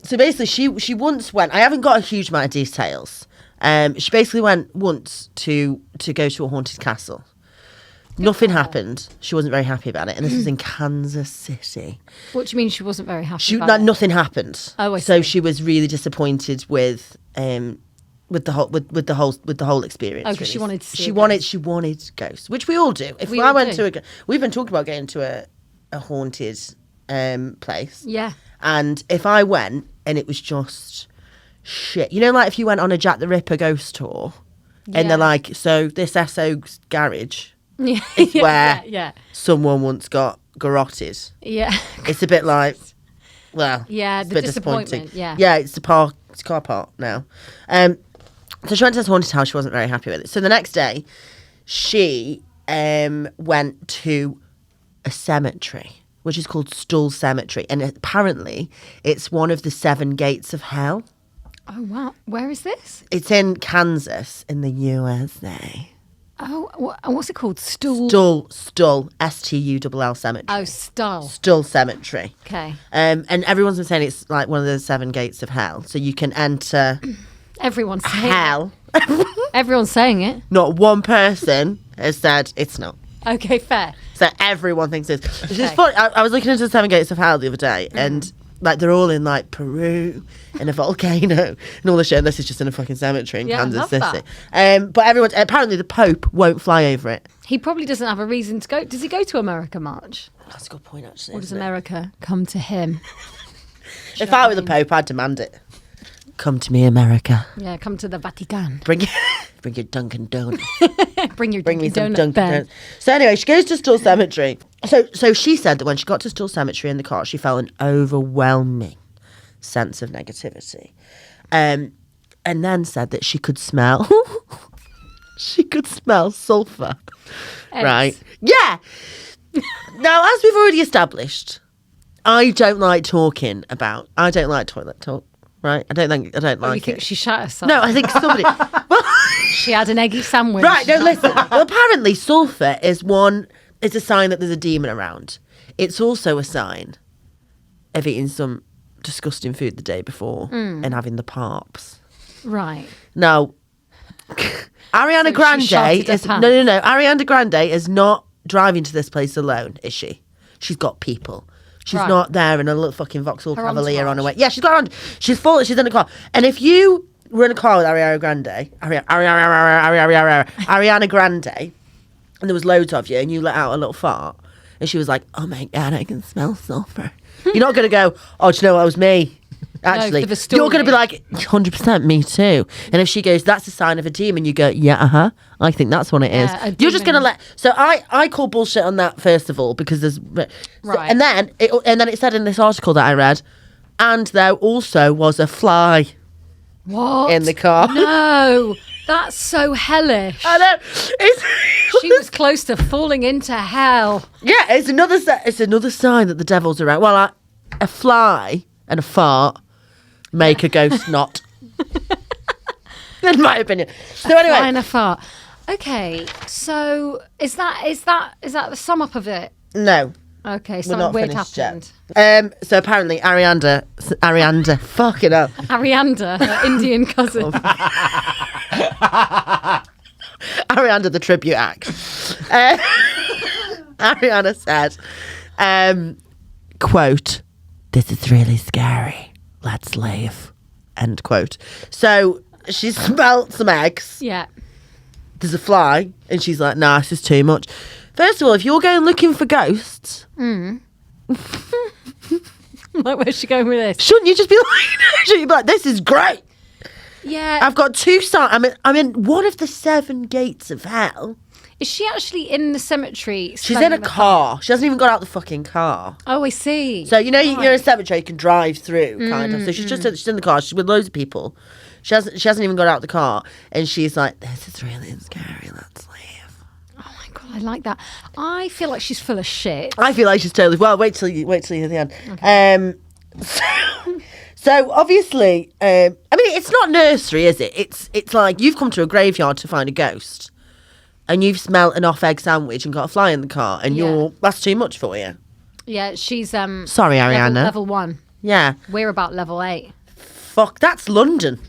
So basically, she once went. I haven't got a huge amount of details. She basically went once to go to a haunted castle. Nothing happened. She wasn't very happy about it, and this was in Kansas City. What do you mean she wasn't very happy about it? Nothing happened. Oh, I So see. she was really disappointed with the whole experience. Oh, 'cause she wanted to see She a wanted ghosts, which we all do. If We I all went do. to we've been talking about getting to a haunted place. Yeah. And if I went and it was just shit, you know, like if you went on a Jack the Ripper ghost tour, and Yeah. they're like, so this SO's garage Yeah. is where Yeah. someone once got garroted. Yeah. It's a bit like, well, Yeah, it's a the bit disappointing. disappointment, Yeah, it's a car park now. So she went to this haunted house. She wasn't very happy with it. So the next day, she went to a cemetery, which is called Stull Cemetery, and apparently it's one of the 7 gates of hell. Oh wow. Where is this? It's in Kansas, in the USA. what's it called? Stool. Stull, S-T-U-L-L cemetery. Oh, Stull. Stull Cemetery. Okay. And everyone's been saying it's like one of the 7 gates of hell. So you can enter Everyone's saying hell. Everyone's saying it. Not one person has said it's not. Okay, fair. So everyone thinks it's. Which is funny. I was looking into the 7 gates of hell the other day, and like they're all in like Peru in a volcano and all the shit. And this is just in a fucking cemetery in Yeah, I Kansas love City. that. But everyone apparently the Pope won't fly over it. He probably doesn't have a reason to go. Does he go to America much? That's a good point, actually. Or does isn't it? America come to him? If I were the Pope, I'd demand it. Come to me, America. Yeah, come to the Vatican. Bring your Dunkin' Donuts. Bring Bring me some donut Dunkin' bear. Donuts. So anyway, she goes to Stull Cemetery. So she said that when she got to Stull Cemetery in the car, she felt an overwhelming sense of negativity, and then said that she could smell. She could smell sulphur. Eggs. Right? Yeah. Now, as we've already established, I don't like toilet talk. Right? I don't You like think it. she shot herself? No, I think somebody. Well, She had an eggy sandwich. right? No, listen. Well, apparently, sulphur is a sign that there's a demon around. It's also a sign of eating some disgusting food the day before and having the parps. Right. Now, Ariana Grande shotted her is pants. no. Ariana Grande is not driving to this place alone, is she? She's got people. She's Right. not there in a little fucking Vauxhall Her Cavalier on her way. entourage. Yeah, she's got around. She's full. She's in a car. And if you were in a car with Ariana Grande, and there was loads of you, and you let out a little fart, and she was like, "Oh my god, I can smell sulphur." You're not going to go, "Oh, do you know what? It was me." Actually, for the you're going to be story. like, 100% me too. And if she goes, "That's a sign of a demon," you go, "Yeah, I think that's what it is." Yeah, a You're just going to demon. So I call bullshit on that first of all, because there's Right. and then it said in this article that I read, and there also was a fly What? in the car. No, that's so hellish. I know. She was close to falling into hell. Yeah, it's another sign that the devil's around. Well, a fly and a fart make a ghost not. In my opinion. So Fly anyway, and a fart. Okay, so is that the sum up of it? no. Okay, We're something not weird finished happened. yet. So apparently Arianda, fucking hell. Arianda, her Indian cousin. Arianda, the tribute act. Ariana said, quote, "This is really scary. Let's leave." End quote. So she smelt some eggs. Yeah. There's a fly, and she's like, "Nah, this is too much." First of all, if you're going looking for ghosts, Like, where's she going with this? shouldn't you just be like, "This is great. Yeah. I've got 2 signs. I'm in one of the 7 gates of hell." Is she actually in the cemetery? She's smelling in a the car. She hasn't even got out the fucking car. Oh, I see. So you know you're in a Right. cemetery, you can drive through, kind of. So she's she's in the car. She's with loads of people. She hasn't even got out the car, and she's like, "This is really scary. Let's leave." Oh my god, I like that. I feel like she's full of shit. I feel like she's totally. Well, wait till you hear the end. So obviously, I mean, it's not nursery, is it? It's like you've come to a graveyard to find a ghost, and you've smelt an off-egg sandwich and got a fly in the car, and Yeah. that's too much for you. Yeah, she's Sorry, Ariana. level 1. Yeah. We're about level 8. Fuck, that's London.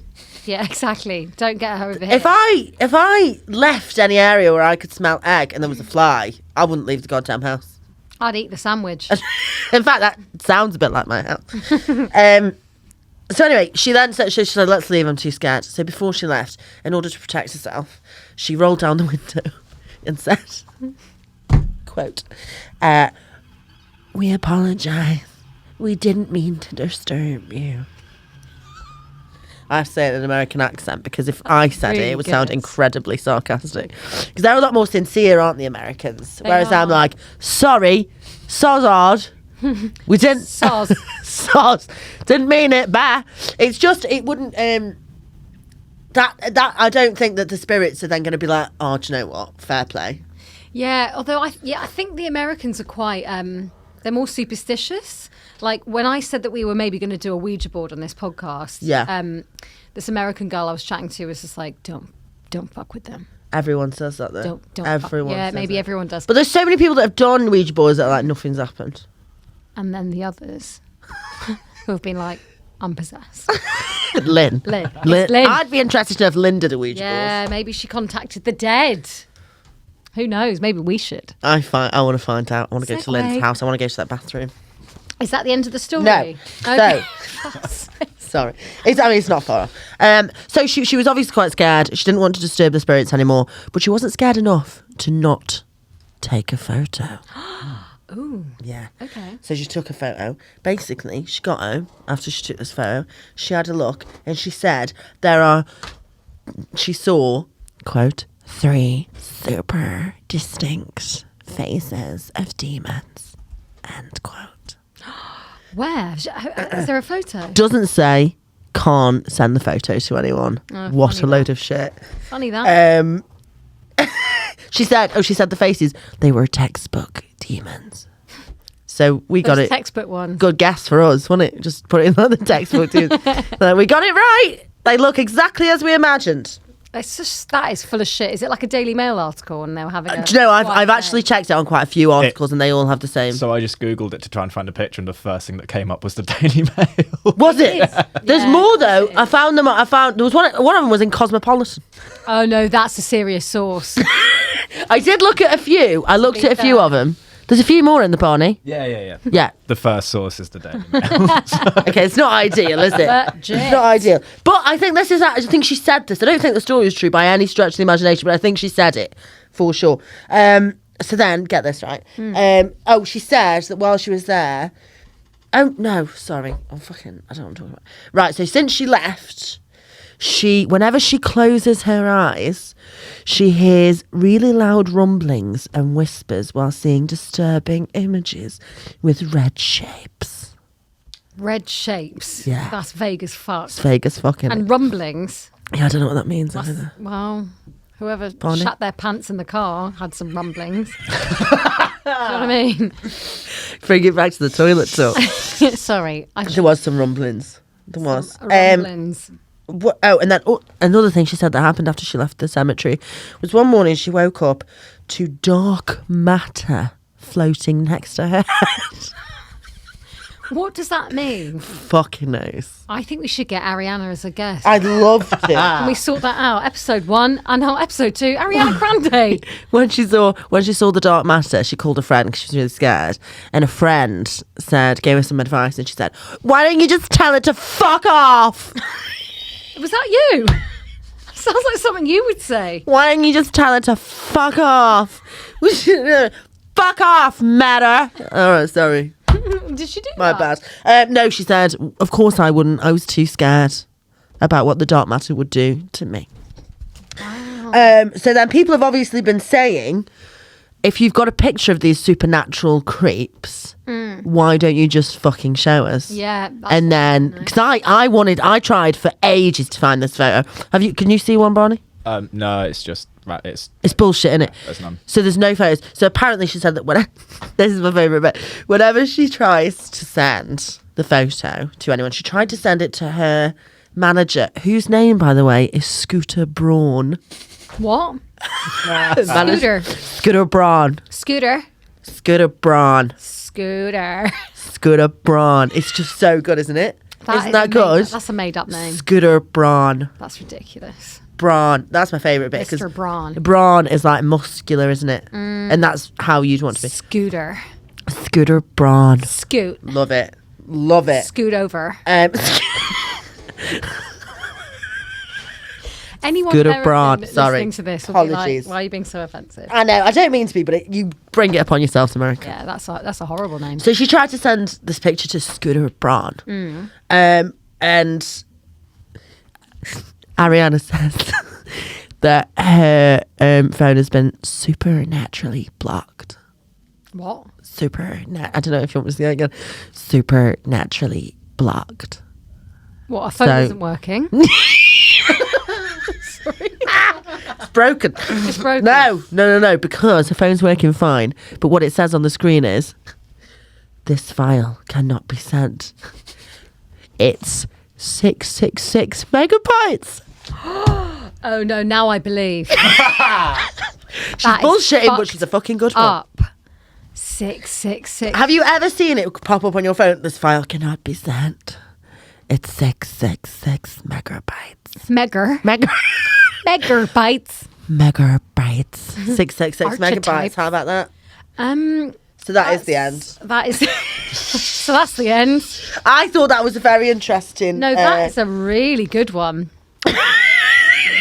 Yeah, exactly. Don't get her over here. If I left any area where I could smell egg and there was a fly, I wouldn't leave the goddamn house. I'd eat the sandwich. In fact, that sounds a bit like my house. So anyway, she then said, she said, "Let's leave, I'm too scared." So before she left, in order to protect herself, she rolled down the window and said, quote, "We apologise. We didn't mean to disturb you." I have to say it in an American accent, because if I said it, Really it would sound good. incredibly sarcastic. Because they're a lot more sincere, aren't the Americans? They Whereas I'm are. like, "Sorry, sozard. We didn't." Soz. Soz. Didn't mean it. Bah. It's just, it wouldn't. That I don't think that the spirits are then going to be like, "Oh, do you know what? Fair play." Yeah, although I think the Americans are quite they're more superstitious. Like when I said that we were maybe going to do a Ouija board on this podcast, Yeah. this American girl I was chatting to was just like, don't fuck with them. Everyone says that though. Don't Everyone. Yeah, says maybe it. everyone does. But there's so many people that have done Ouija boards that are like nothing's happened. And then the others who have been like, I'm possessed. Lynn. Lynn. I'd be interested to know if Lynn did a Ouija Yeah, board. maybe she contacted the dead. Who knows? Maybe we should. I want to find out. I want to go to Lynn's Segue. house. I want to go to that bathroom. Is that the end of the story? No. Okay. Sorry. It's not far off. So she was obviously quite scared. She didn't want to disturb the spirits anymore, but she wasn't scared enough to not take a photo. Ooh. Yeah. Okay. So she took a photo. Basically, she got home after she took this photo. She had a look and she said she saw, quote, 3 super distinct faces of demons, end quote. Where? Is there a photo? Doesn't say, can't send the photo to anyone. Oh, What funny a load that. of shit. Funny that. She said the faces, they were textbook demons. So we got Those it. textbook ones. Good guess for us, wasn't it? Just put it in the textbook too. So we got it right. They look exactly as we imagined. It's just, that is full of shit. Is it like a Daily Mail article and they were having a... Do you know, I've quiet actually day? checked it on quite a few articles and they all have the same. So I just Googled it to try and find a picture, and the first thing that came up was the Daily Mail. Was it? is. There's Yeah, more of course though. it is. I found there was one of them was in Cosmopolitan. Oh no, that's a serious source. I did look at a few. I looked at a few of them. There's a few more in the Barney. Yeah. Yeah. The first source is the Daily Mail. Okay, it's not ideal, is it? Legit. It's not ideal. But I think I think she said this. I don't think the story is true by any stretch of the imagination, but I think she said it for sure. So then, get this right. She said that while she was there. Oh no, sorry. I don't know what I'm talking about. Right. So since she left, whenever she closes her eyes, she hears really loud rumblings and whispers while seeing disturbing images with red shapes. Red shapes. Yeah. That's vague as fuck. It's Vegas fucking. And rumblings. Yeah, I don't know what that means either. Well, whoever Barney? shat their pants in the car had some rumblings. You know what I mean? Bring it back to the toilet talk. Sorry. There was some rumblings. There was. Rumblings. And then another thing she said that happened after she left the cemetery was one morning she woke up to dark matter floating next to her head. What does that mean? Fucking knows. I think we should get Ariana as a guest. I'd love to. Can we sort that out? Episode 1 and now episode 2, Ariana Grande. When she saw the dark matter, she called a friend because she was really scared, and a friend gave her some advice, and she said, "Why don't you just tell it to fuck off? Was that you? Sounds like something you would say. Why don't you just tell it to fuck off? Fuck off, matter." All right, sorry. Did she do My that? bad. No, she said, of course I wouldn't. I was too scared about what the dark matter would do to me. Wow. So then people have obviously been saying, if you've got a picture of these supernatural creeps, why don't you just fucking show us? Yeah. that's And then, because I tried for ages to find this photo. Can you see one, Barney? No, it's just it's bullshit, innit? there's none. So there's no photos. So apparently she said that this is my favourite bit. Whenever she tries to send the photo to anyone, she tried to send it to her manager, whose name, by the way, is Scooter Braun. What? Scooter. Scooter. Scooter Braun. Scooter. Scooter Braun. Scooter. Scooter Braun. It's just so good, isn't it? Isn't that good? That's a made-up name. Scooter Braun. That's ridiculous. Braun. That's my favourite bit. 'cause Mr. Braun. Braun is like muscular, isn't it? And that's how you'd want to be. Scooter. Scooter Braun. Scoot. Love it. Love it. Scoot over. Anyone Scooter American Braun. listening Sorry. to this will be Apologies. like, why are you being so offensive? I know. I don't mean to be, but you bring it upon yourself, America. Yeah, that's a horrible name. So she tried to send this picture to Scooter Braun. And Ariana says that her phone has been supernaturally blocked. What? I don't know if you want me to say that again. Supernaturally blocked. What? A phone So- isn't working? Sorry. It's broken. It's broken. No, because her phone's working fine. But what it says on the screen is, this file cannot be sent. It's 666 megabytes. Oh no, now I believe. She's bullshitting, but she's a fucking good one. Up. 666. Have you ever seen it pop up on your phone? This file cannot be sent. It's 666 megabytes. Megabytes. 666 megabytes. How about that? So that is the end. That is. So that's the end. I thought that was a very interesting. No, that is a really good one.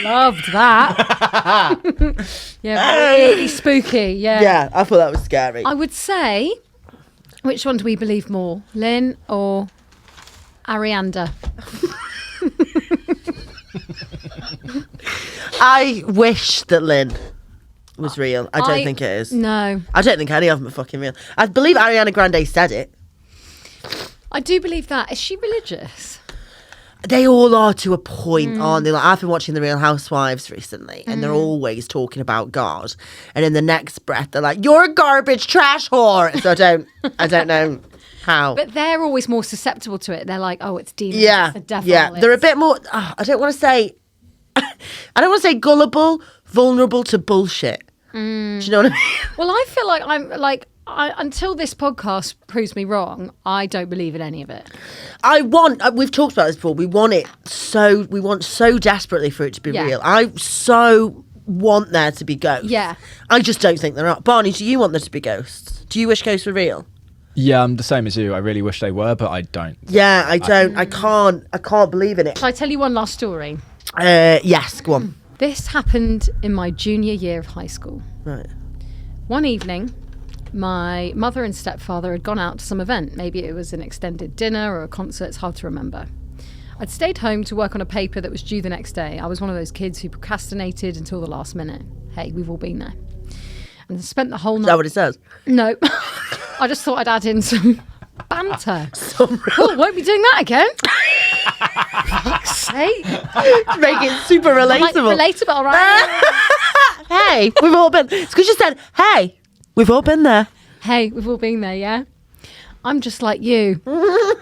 Loved that. Yeah, really spooky. Yeah. Yeah, I thought that was scary. I would say, which one do we believe more, Lynn or Arianda? I wish that Lynn was real. I don't think it is. No. I don't think any of them are fucking real. I believe Ariana Grande said it. I do believe that. Is she religious? They all are to a point, aren't they? Like, I've been watching The Real Housewives recently, and they're always talking about God. And in the next breath, they're like, "You're a garbage trash whore." So I don't know how. But they're always more susceptible to it. They're like, "Oh, it's demons. Yeah, It's the devil." yeah. They're a bit more. I don't want to say. I don't want to say gullible, vulnerable to bullshit. Do you know what I mean? Well, I feel like I'm like. Until this podcast proves me wrong, I don't believe in any of it. We've talked about this before. We want so desperately for it to be real. I so want there to be ghosts. Yeah. I just don't think there are. Barney, do you want there to be ghosts? Do you wish ghosts were real? Yeah, I'm the same as you. I really wish they were, but I don't. Yeah, I don't. I can't believe in it. Shall I tell you one last story? Yes, go on. This happened in my junior year of high school. Right. One evening, my mother and stepfather had gone out to some event. Maybe it was an extended dinner or a concert. It's hard to remember. I'd stayed home to work on a paper that was due the next day. I was one of those kids who procrastinated until the last minute. Hey, we've all been there. And spent the whole night... Is that what it says? No. I just thought I'd add in some banter. Oh, won't be doing that again. Fuck's sake. Make it super relatable. Like, relatable, right? Hey, we've all been... It's because you said, hey... We've all been there. Hey, we've all been there, yeah? I'm just like you. Okay.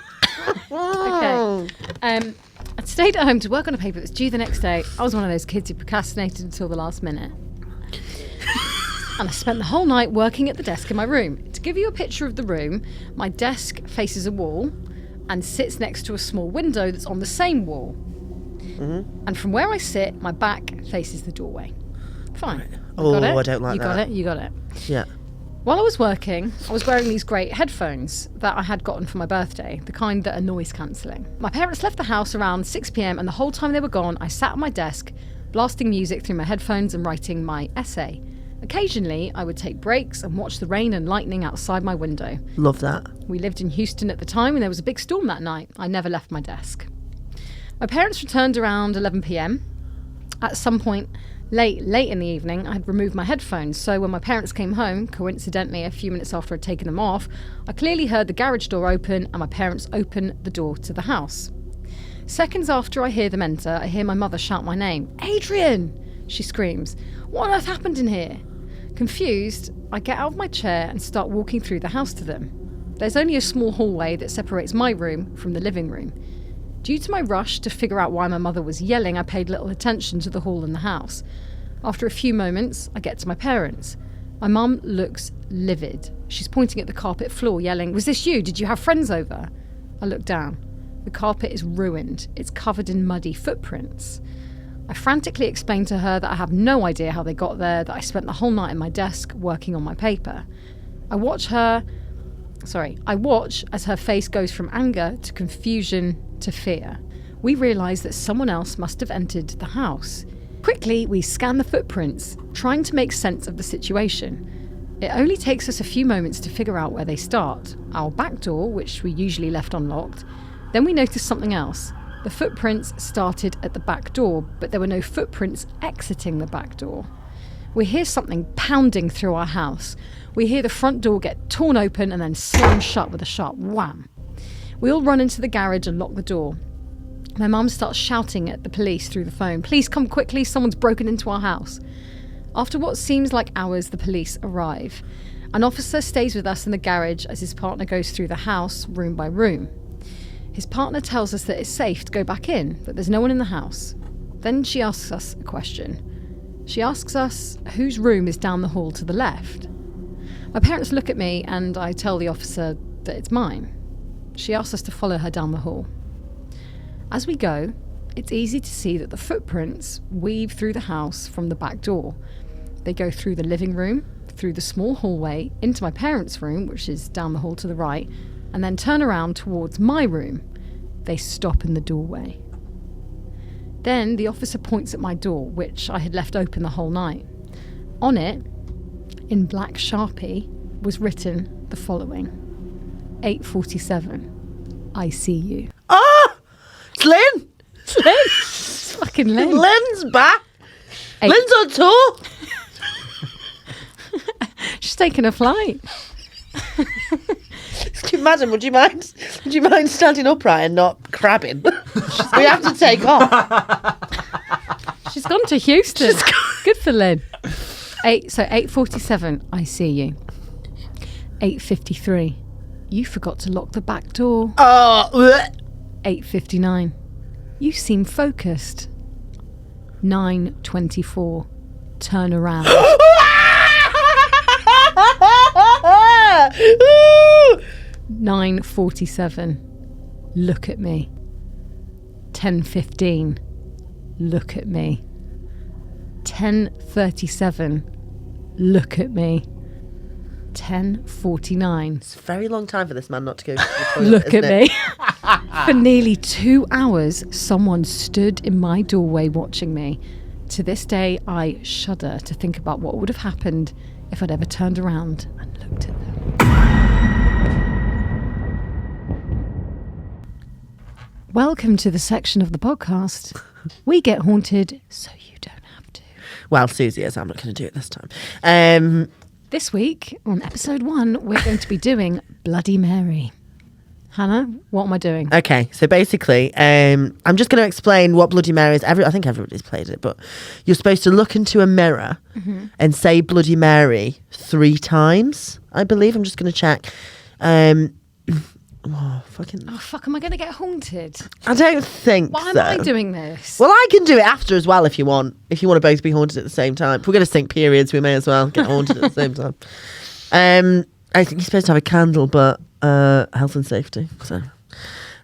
I'd stayed at home to work on a paper that was due the next day. I was one of those kids who procrastinated until the last minute. And I spent the whole night working at the desk in my room. To give you a picture of the room, my desk faces a wall and sits next to a small window that's on the same wall. And from where I sit, my back faces the doorway. Fine. Oh, I don't like that. You got it. Yeah. While I was working, I was wearing these great headphones that I had gotten for my birthday, the kind that are noise cancelling. My parents left the house around 6 p.m, and the whole time they were gone, I sat at my desk, blasting music through my headphones and writing my essay. Occasionally, I would take breaks and watch the rain and lightning outside my window. Love that. We lived in Houston at the time, and there was a big storm that night. I never left my desk. My parents returned around 11 p.m. At some point, late in the evening, I had removed my headphones, so when my parents came home, coincidentally a few minutes after I'd taken them off, I clearly heard the garage door open and my parents open the door to the house. Seconds after I hear them enter, I hear my mother shout my name. "Adrian!" She screams. "What on earth happened in here?" Confused, I get out of my chair and start walking through the house to them. There's only a small hallway that separates my room from the living room. Due to my rush to figure out why my mother was yelling, I paid little attention to the hall in the house. After a few moments, I get to my parents. My mum looks livid. She's pointing at the carpet floor, yelling, "Was this you? Did you have friends over?" I look down. The carpet is ruined. It's covered in muddy footprints. I frantically explained to her that I have no idea how they got there, that I spent the whole night at my desk working on my paper. I watch as her face goes from anger to confusion to fear. We realise that someone else must have entered the house. Quickly, we scan the footprints, trying to make sense of the situation. It only takes us a few moments to figure out where they start. Our back door, which we usually left unlocked. Then we notice something else. The footprints started at the back door, but there were no footprints exiting the back door. We hear something pounding through our house. We hear the front door get torn open and then slammed shut with a sharp wham. We all run into the garage and lock the door. My mum starts shouting at the police through the phone. "Please come quickly, someone's broken into our house." After what seems like hours, the police arrive. An officer stays with us in the garage as his partner goes through the house, room by room. His partner tells us that it's safe to go back in, that there's no one in the house. Then she asks us a question. She asks us whose room is down the hall to the left. My parents look at me and I tell the officer that it's mine. She asks us to follow her down the hall. As we go, it's easy to see that the footprints weave through the house from the back door. They go through the living room, through the small hallway, into my parents' room, which is down the hall to the right, and then turn around towards my room. They stop in the doorway. Then the officer points at my door, which I had left open the whole night. On it, in black Sharpie, was written the following: 8:47, I see you. Ah! It's Lynn! It's Lynn! It's fucking Lynn. Lynn's back! Lynn's on tour! She's taking a flight. Can you imagine, would you mind standing upright and not crabbing? We have to take off. She's gone to Houston. Good for Lynn. 8:47, I see you. 8:53, you forgot to lock the back door. Oh, bleh. 8:59, you seem focused. 9:24, turn around. 9:47, look at me. 10:15, look at me. 10:37, look at me. 10:49, It's a very long time for this man not to go to the toilet, look at isn't it? me. For nearly 2 hours, someone stood in my doorway watching me. To this day, I shudder to think about what would have happened if I'd ever turned around and looked at them. Welcome to the section of the podcast. We get haunted so you don't have to. Well, Suzie is. I'm not going to do it this time. This week, on episode 1, we're going to be doing Bloody Mary. Hannah, what am I doing? Okay, so basically, I'm just going to explain what Bloody Mary is. I think everybody's played it, but you're supposed to look into a mirror and say Bloody Mary 3 times, I believe. I'm just going to check. Oh, fuck, Am I going to get haunted? I don't think Why so. am I doing this? Well, I can do it after as well if you want. If you want to both be haunted at the same time. If we're going to sync periods, we may as well get haunted at the same time. I think you're supposed to have a candle, but health and safety. So,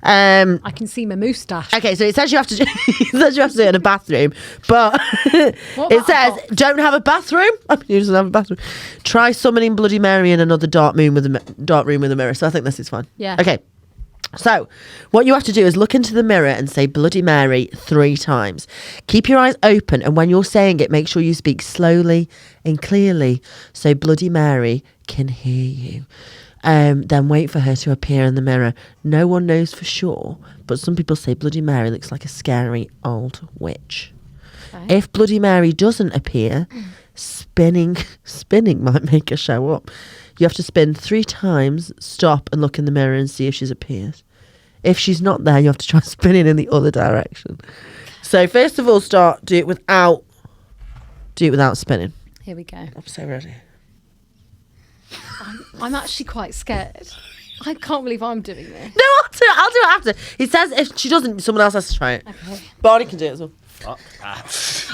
I can see my moustache. okay, so it says you have to do, it in a bathroom, but it says don't have a bathroom. I mean, you doesn't have a bathroom. Try summoning Bloody Mary in another dark room with a mirror. So I think this is fine. Yeah. Okay. So, what you have to do is look into the mirror and say Bloody Mary 3 times. Keep your eyes open, and when you're saying it, make sure you speak slowly and clearly so Bloody Mary can hear you. Then wait for her to appear in the mirror. No one knows for sure, but some people say Bloody Mary looks like a scary old witch. Okay. If Bloody Mary doesn't appear, spinning might make her show up. You have to spin 3 times, stop and look in the mirror and see if she's appeared. If she's not there, you have to try spinning in the other direction. So first of all, do it without spinning. Here we go. I'm so ready. I'm actually quite scared. I can't believe I'm doing this. No, I'll do it after. It says if she doesn't, someone else has to try it. Okay. Barney can do it as well. Fuck that.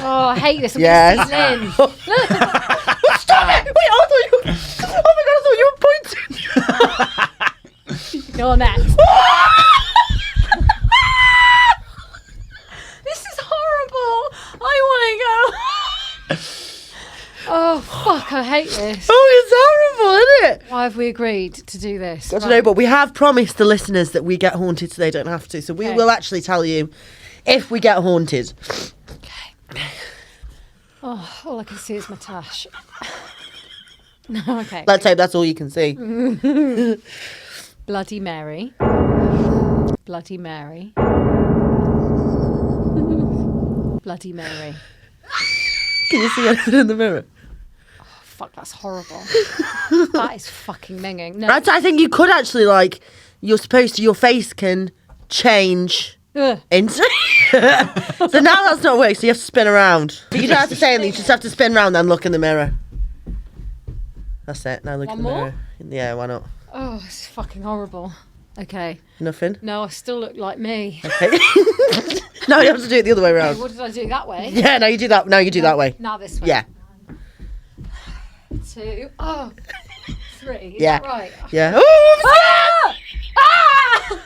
Oh, I hate this. I'm Yes. just in. Stop it! Wait, oh my god, I thought you were pointing. You're next. This is horrible. I want to go. Oh, fuck, I hate this. Oh, it's horrible, isn't it? Why have we agreed to do this? I don't know, but we have promised the listeners that we get haunted so they don't have to. So we will actually tell you if we get haunted. Okay. Oh, all I can see is my tash. No, okay. Let's hope that's all you can see. Bloody Mary. Bloody Mary. Bloody Mary. Can you see anything in the mirror? Oh, fuck, that's horrible. That is fucking minging. No. I think you could actually, you're supposed to, your face can change into. So now that's not working, so you have to spin around. But you don't have to say anything, you just have to spin around and look in the mirror. That's it, now look in the mirror. Yeah, why not? Oh, it's fucking horrible. Okay. Nothing. No, I still look like me. Okay. No, you have to do it the other way around. Okay, what did I do that way? Yeah, no, you do that. No, you do that way. Now this way. Yeah. 2. 3. Is Yeah. that right? Yeah. Oh, Ah! Ah!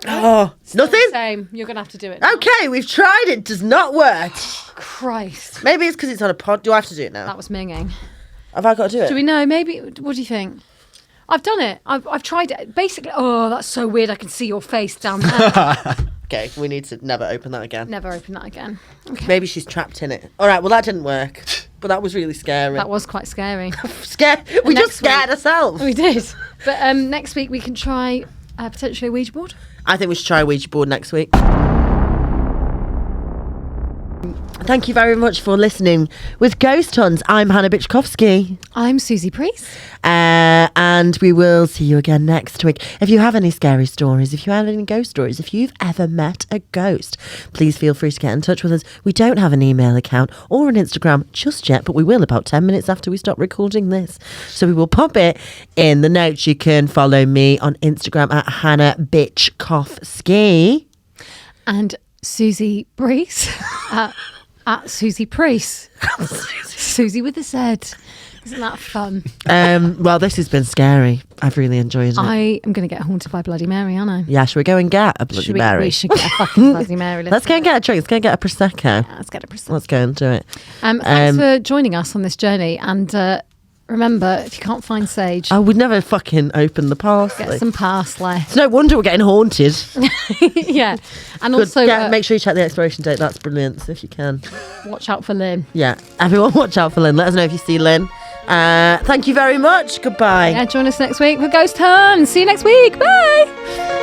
oh, nothing? Same. You're going to have to do it. Okay, we've tried. It does not work. Christ. Maybe it's because it's on a pod. Do I have to do it now? That was minging. Have I got to do it? Do we know? Maybe. What do you think? I've done it. I've tried it. Basically, oh, that's so weird. I can see your face down there. Okay, we need to never open that again. Never open that again. Okay. Maybe she's trapped in it. All right, well, that didn't work. But that was really scary. That was quite scary. We next just scared week- ourselves. We did. But next week we can try potentially a Ouija board. I think we should try a Ouija board next week. Thank you very much for listening with Ghost Hunts. I'm Hannah Byczkowski. I'm Suzie Preece. And we will see you again next week. If you have any scary stories, if you have any ghost stories, if you've ever met a ghost, please feel free to get in touch with us. We don't have an email account or an Instagram just yet, but we will about 10 minutes after we stop recording this. So we will pop it in the notes. You can follow me on Instagram at Hannah Byczkowski. And Suzie Preece at Suzie Preece. Suzie with a Z. Isn't that fun? Well, this has been scary. I've really enjoyed it. I am going to get haunted by Bloody Mary, aren't I? Yeah, should we go and get a Bloody Mary? We should get a fucking Bloody Mary. Let's go and get a drink. Let's go and get a Prosecco. Yeah, let's get a Prosecco. Let's go and do it. Thanks for joining us on this journey. And remember, if you can't find sage, I would never fucking open the parsley. get some parsley. It's no wonder we're getting haunted. Yeah. And Good. also, Make sure you check the expiration date. That's brilliant, if you can. watch out for Lynn. Yeah. Everyone watch out for Lynn. Let us know if you see Lynn. Thank you very much. Goodbye. Yeah, join us next week for Ghost Hunts. See you next week. Bye.